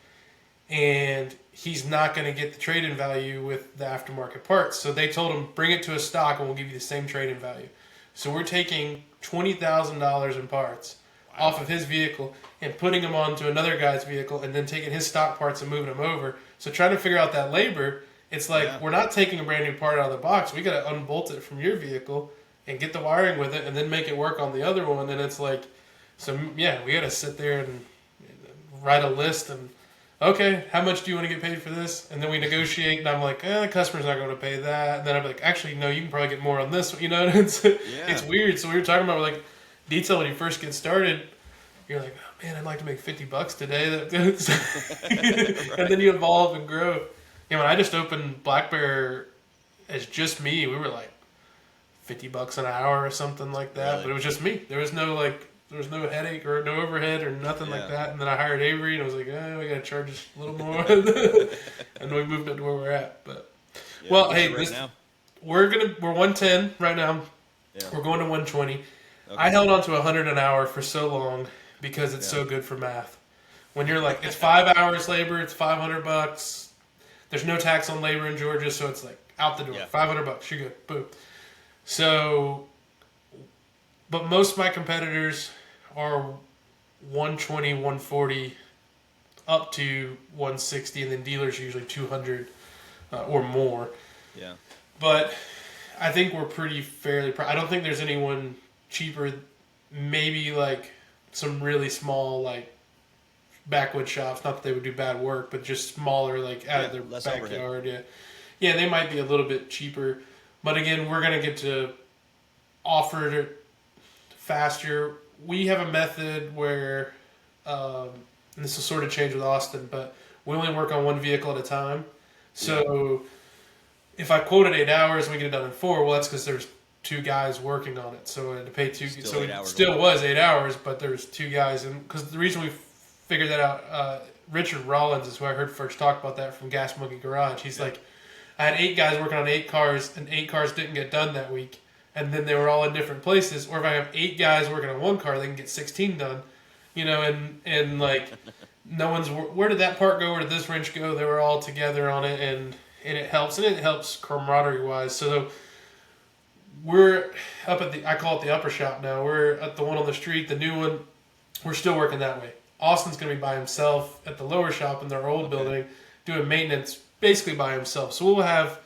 and he's not going to get the trade-in value with the aftermarket parts. So they told him, bring it to a stock and we'll give you the same trade-in value. So we're taking $20,000 in parts off of his vehicle and putting them onto another guy's vehicle and then taking his stock parts and moving them over. So trying to figure out that labor, it's like we're not taking a brand new part out of the box. We got to unbolt it from your vehicle and get the wiring with it and then make it work on the other one. And it's like, so yeah, we got to sit there and write a list and, okay, how much do you want to get paid for this? And then we negotiate, and I'm like, the customer's not going to pay that. And then I'm like, actually, no, you can probably get more on this. It's weird. So we were talking about like detail when you first get started. You're like, oh, man, I'd like to make $50 today. And then you evolve and grow. When I just opened Black Bear as just me, we were like $50 an hour or something like that. Really? But it was just me. There was no headache or no overhead or nothing like that. And then I hired Avery, and I was like, we got to charge us a little more. And then we moved up to where we're at. But hey, we're 110 right now. Yeah. We're going to 120. Okay. I held on to 100 an hour for so long because it's so good for math. When you're like, it's 5 hours labor, it's $500. There's no tax on labor in Georgia, so it's like out the door. Yeah. $500, you're good. Boom. So, but most of my competitors are 120, 140, up to 160, and then dealers are usually 200 or more. Yeah. But I think we're pretty fairly. I don't think there's anyone cheaper. Maybe like some really small like backwood shops. Not that they would do bad work, but just smaller, like out of their backyard. Overhead. Yeah, they might be a little bit cheaper. But again, we're gonna get to offer it faster. We have a method where, and this will sort of change with Austin, but we only work on one vehicle at a time. So if I quoted 8 hours and we get it done in 4, well, that's because there's 2 guys working on it. So to pay 2, so it still was 8 hours, but there's 2 guys. And because the reason we figured that out, Richard Rollins is who I heard first talk about that from Gas Monkey Garage. He's like, I had 8 guys working on 8 cars, and 8 cars didn't get done that week. And then they were all in different places. Or if I have 8 guys working on 1 car, they can get 16 done. And like, no one's, where did that part go? Where did this wrench go? They were all together on it, and it helps. And it helps camaraderie-wise. So we're up at I call it the upper shop now. We're at the one on the street, the new one. We're still working that way. Austin's going to be by himself at the lower shop in their old building, doing maintenance basically by himself. So we'll have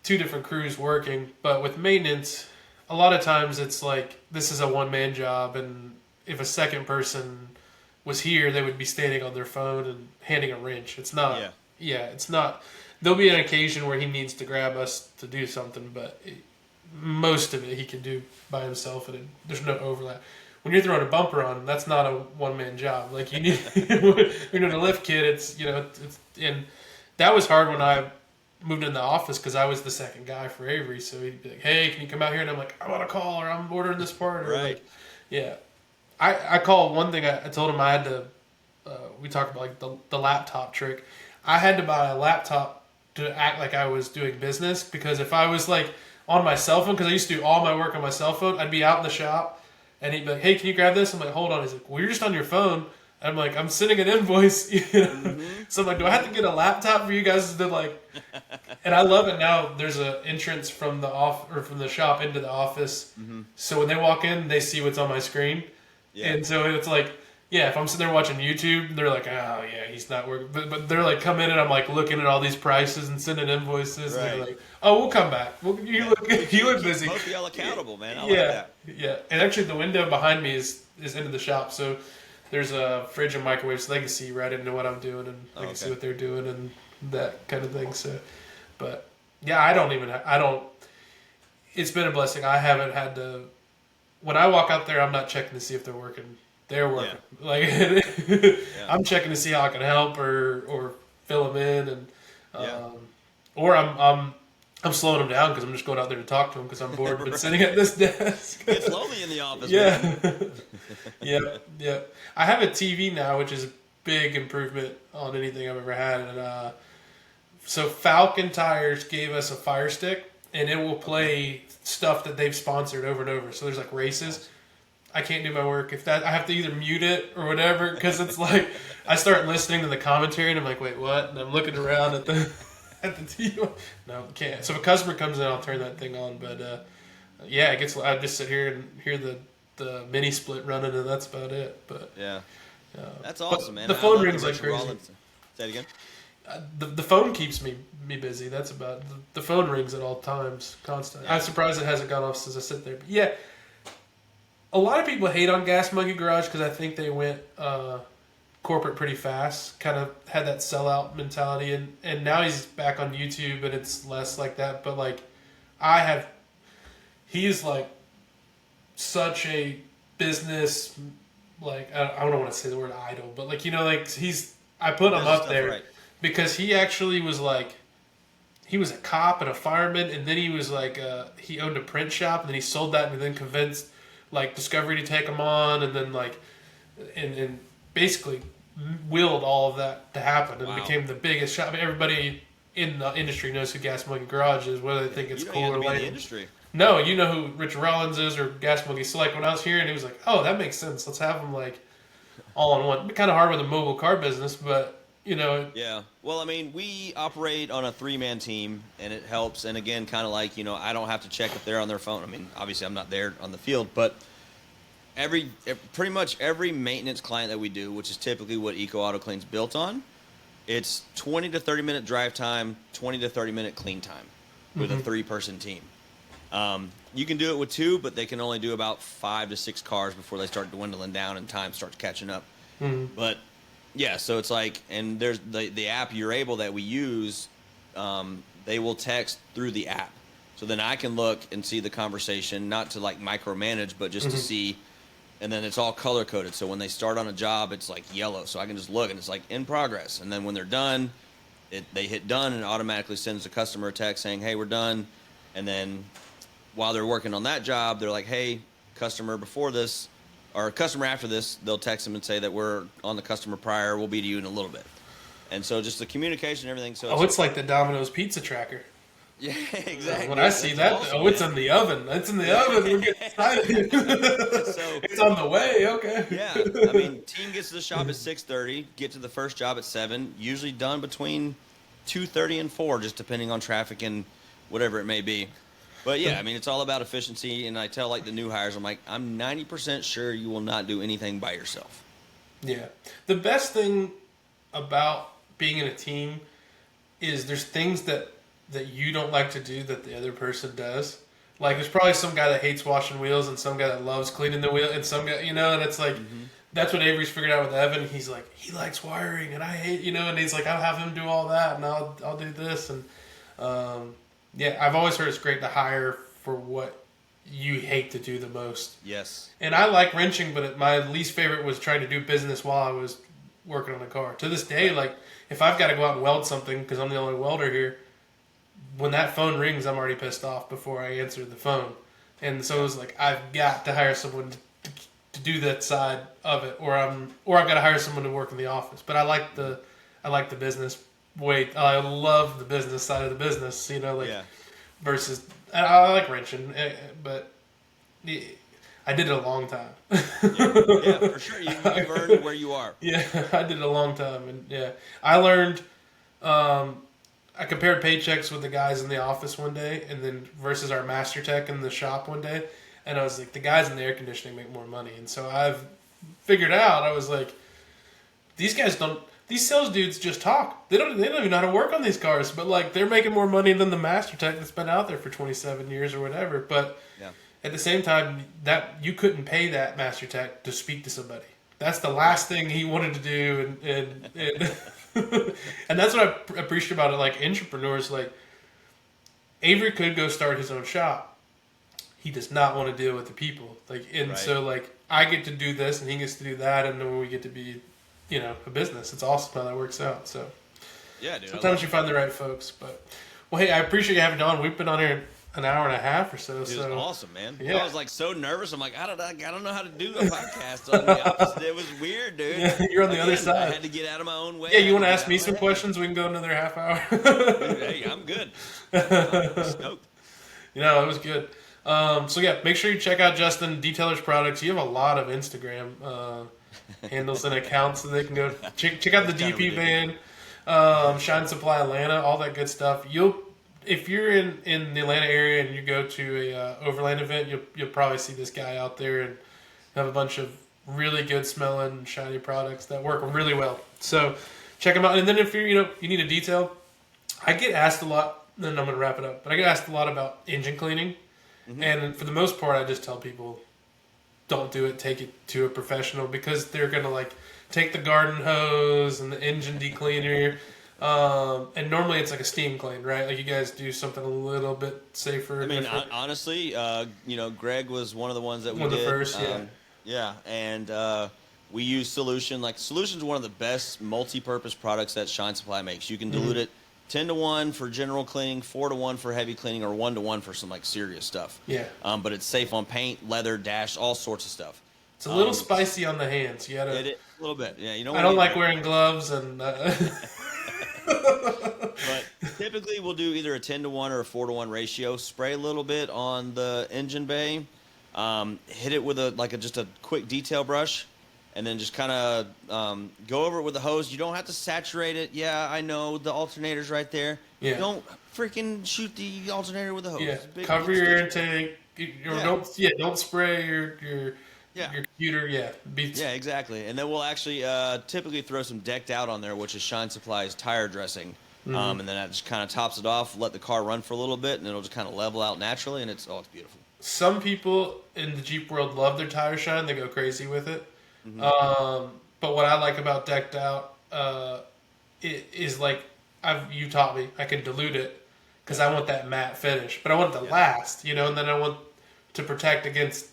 2 different crews working, but with maintenance, a lot of times it's like this is a one-man job, and if a second person was here, they would be standing on their phone and handing a wrench. It's not. Yeah, it's not. There'll be an occasion where he needs to grab us to do something, but most of it he can do by himself, and there's no overlap. When you're throwing a bumper on, that's not a one-man job. Like you need, when you're doing a lift kit, it's and that was hard when I moved in the office because I was the second guy for Avery. So he'd be like, "Hey, can you come out here?" And I'm like, "I'm on a call, or I'm ordering this part." Or right. Like, yeah. I called one thing. I told him I had to. We talked about like the laptop trick. I had to buy a laptop to act like I was doing business, because if I was like on my cell phone, because I used to do all my work on my cell phone, I'd be out in the shop. And he'd be like, "Hey, can you grab this?" I'm like, "Hold on." He's like, "Well, you're just on your phone." I'm like, "I'm sending an invoice." So I'm like, "Do I have to get a laptop for you guys to like?" And I love it now. There's an entrance from from the shop into the office. So when they walk in, they see what's on my screen. Yeah. And so it's like, yeah, if I'm sitting there watching YouTube, they're like, "Oh yeah, he's not working." But they're like, come in and I'm like looking at all these prices and sending invoices. Right. And they're like, "Oh, we'll come back. You look busy." Both of y'all accountable, man. I like that. Yeah. And actually, the window behind me is into the shop, so there's a fridge and microwave, so they can see right into what I'm doing, and they can see what they're doing and that kind of thing. So, but yeah, I don't. It's been a blessing. I haven't had to. When I walk out there, I'm not checking to see if they're working. They're working. Yeah. Like I'm checking to see how I can help or fill them in, and or I'm slowing them down because I'm just going out there to talk to them because I'm bored and been sitting at this desk. It's lonely in the office. Yeah. I have a TV now, which is a big improvement on anything I've ever had. And so Falcon Tires gave us a Fire Stick, and it will play stuff that they've sponsored over and over. So there's like races. I can't do my work if that. I have to either mute it or whatever, because it's like I start listening to the commentary and I'm like, "Wait, what?" And I'm looking around at the TV. No, can't. So if a customer comes in, I'll turn that thing on. But yeah, it gets. I just sit here and hear the mini split running, and that's about it. But that's awesome, man. The phone rings like crazy. Say it again. The phone keeps me busy. That's about the phone rings at all times, constantly. I'm surprised it hasn't gone off since I sit there. But yeah, a lot of people hate on Gas Monkey Garage because I think they went corporate pretty fast. Kind of had that sellout mentality, and now he's back on YouTube, and it's less like that. But like, he's like such a business, like I don't want to say the word idol, but like like I put him up there. Right. Because he actually was like, he was a cop and a fireman, and then he was like, he owned a print shop, and then he sold that, and then convinced like Discovery to take him on, and then like, and basically willed all of that to happen, and became the biggest shop. Everybody in the industry knows who Gas Monkey Garage is, whether they think it's cool or like. Industry. No, you know who Richard Rollins is or Gas Monkey. So like when I was here, and he was like, "Oh, that makes sense. Let's have them like all in one." It'd be kind of hard with a mobile car business, but. Yeah. Well, I mean, we operate on a 3-man team, and it helps. And again, kind of like, I don't have to check if they're on their phone. I mean, obviously, I'm not there on the field, but pretty much every maintenance client that we do, which is typically what Eco Auto Clean's built on, it's 20 to 30 minute drive time, 20 to 30 minute clean time with a 3-person team. You can do it with 2, but they can only do about 5 to 6 cars before they start dwindling down and time starts catching up. But yeah, so it's like, and there's the app that we use, they will text through the app. So then I can look and see the conversation, not to like micromanage, but just to see, and then it's all color coded. So when they start on a job, it's like yellow. So I can just look and it's like in progress. And then when they're done, they hit done and it automatically sends the customer a text saying, "Hey, we're done." And then while they're working on that job, they're like, "Hey, customer before this, or customer after this," they'll text them and say that we're on the customer prior. We'll be to you in a little bit. And so just the communication and everything. So it's like the Domino's pizza tracker. Yeah, exactly. When I see that, awesome, it's in the oven. It's in the oven. We're getting excited. So, it's on the way. Okay. Yeah. I mean, team gets to the shop at 6:30, get to the first job at 7, usually done between 2:30 and 4, just depending on traffic and whatever it may be. But yeah, I mean, it's all about efficiency. And I tell like the new hires, I'm like, I'm 90% sure you will not do anything by yourself. Yeah. The best thing about being in a team is there's things that you don't like to do that the other person does. Like, there's probably some guy that hates washing wheels and some guy that loves cleaning the wheel and some guy, and it's like, that's what Avery's figured out with Evan. He's like, he likes wiring and I hate, and he's like, I'll have him do all that and I'll do this. And, yeah, I've always heard it's great to hire for what you hate to do the most. Yes. And I like wrenching, but my least favorite was trying to do business while I was working on a car. To this day, like, if I've got to go out and weld something because I'm the only welder here, when that phone rings, I'm already pissed off before I answer the phone. And so it was like, I've got to hire someone to do that side of it, or I've got to hire someone to work in the office. But I like the business way. I love the business side of the business, versus I like wrenching, but I did it a long time. Yeah, for sure. You've earned where you are. Yeah, I did it a long time, and yeah, I learned. I compared paychecks with the guys in the office one day, and then versus our master tech in the shop one day, and I was like, the guys in the air conditioning make more money, and so I've figured out. I was like, these sales dudes just talk. They don't even know how to work on these cars, but like they're making more money than the master tech that's been out there for 27 years or whatever. But at the same time, that you couldn't pay that master tech to speak to somebody. That's the last thing he wanted to do, and and that's what I appreciate about it. Like entrepreneurs, like Avery could go start his own shop. He does not want to deal with the people. So like I get to do this, and he gets to do that, and then we get to be, a business. It's awesome how that works out. So yeah, dude. Sometimes you find the right folks, but well, hey, I appreciate you having on. We've been on here an hour and a half or so. Dude, so it was awesome, man. Yeah. I was like so nervous. I'm like, I don't know how to do a podcast on the opposite. It was weird, dude. Yeah, you're on the other side. I had to get out of my own way. Yeah, you want to ask me some questions? We can go another half hour. Dude, hey, I'm good. I'm stoked. It was good. So yeah, make sure you check out Justin Detailers Products. You have a lot of Instagram handles and accounts, so they can go check out the DP van, Shine Supply Atlanta, all that good stuff. If you're in the Atlanta area and you go to a Overland event, you'll probably see this guy out there and have a bunch of really good smelling shiny products that work really well. So check them out. And then if you need a detail, I get asked a lot. Then I'm going to wrap it up. But I get asked a lot about engine cleaning, and for the most part, I just tell people, don't do it. Take it to a professional, because they're going to take the garden hose and the engine decleaner. And normally it's like a steam clean, right? Like you guys do something a little bit safer. I mean, honestly, Greg was one of the ones that we did. One of the first, yeah, and we use Solution. Like Solution's one of the best multi-purpose products that Shine Supply makes. You can dilute it 10-to-1 for general cleaning, 4-to-1 for heavy cleaning, or 1-to-1 for some serious stuff. Yeah. But it's safe on paint, leather, dash, all sorts of stuff. It's a little spicy on the hands. You gotta. A little bit. Yeah, I don't like wearing gloves and. But typically we'll do either a 10-to-1 or a 4-to-1 ratio. Spray a little bit on the engine bay, hit it with just a quick detail brush, and then just kind of go over it with the hose. You don't have to saturate it. Yeah, I know the alternator's right there. Yeah. Don't freaking shoot the alternator with the hose. Yeah. Cover your intake. Don't spray your computer. Yeah. Yeah, exactly. And then we'll actually typically throw some decked out on there, which is Shine Supply's tire dressing. And then that just kind of tops it off, let the car run for a little bit, and it'll just kind of level out naturally, and it's beautiful. Some people in the Jeep world love their tire shine. They go crazy with it. But what I like about decked out is you taught me, I can dilute it because I want that matte finish, but I want it to last, and then I want to protect against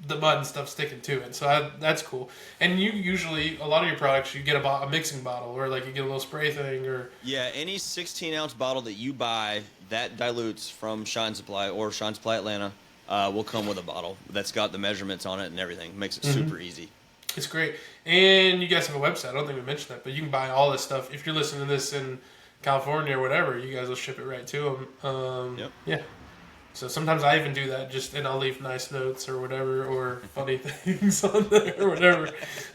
the mud and stuff sticking to it. So that's cool. And you usually, a lot of your products, you get a mixing bottle, or you get a little spray thing, or any 16-ounce bottle that you buy that dilutes from Shine Supply or Shine Supply Atlanta will come with a bottle that's got the measurements on it and everything. Makes it super easy. It's great. And you guys have a website. I don't think we mentioned that, but you can buy all this stuff. If you're listening to this in California or whatever, you guys will ship it right to them. Yeah. So sometimes I even do that, and I'll leave nice notes or whatever, or funny things on there or whatever.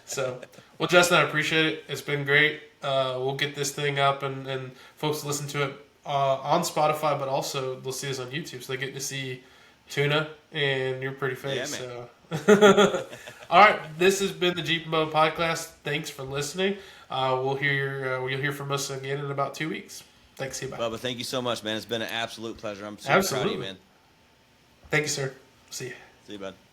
So, Justin, I appreciate it. It's been great. We'll get this thing up, and folks listen to it on Spotify, but also they'll see us on YouTube. So they get to see Tuna and your pretty face. Yeah, man. So. All right, this has been the Jeepin Bubba Podcast. Thanks for listening. You'll hear from us again in about 2 weeks. Thanks, see you. Bye. Bubba, thank you so much, man. It's been an absolute pleasure. I'm super proud of you, man. Thank you, sir. See you. See you, bud.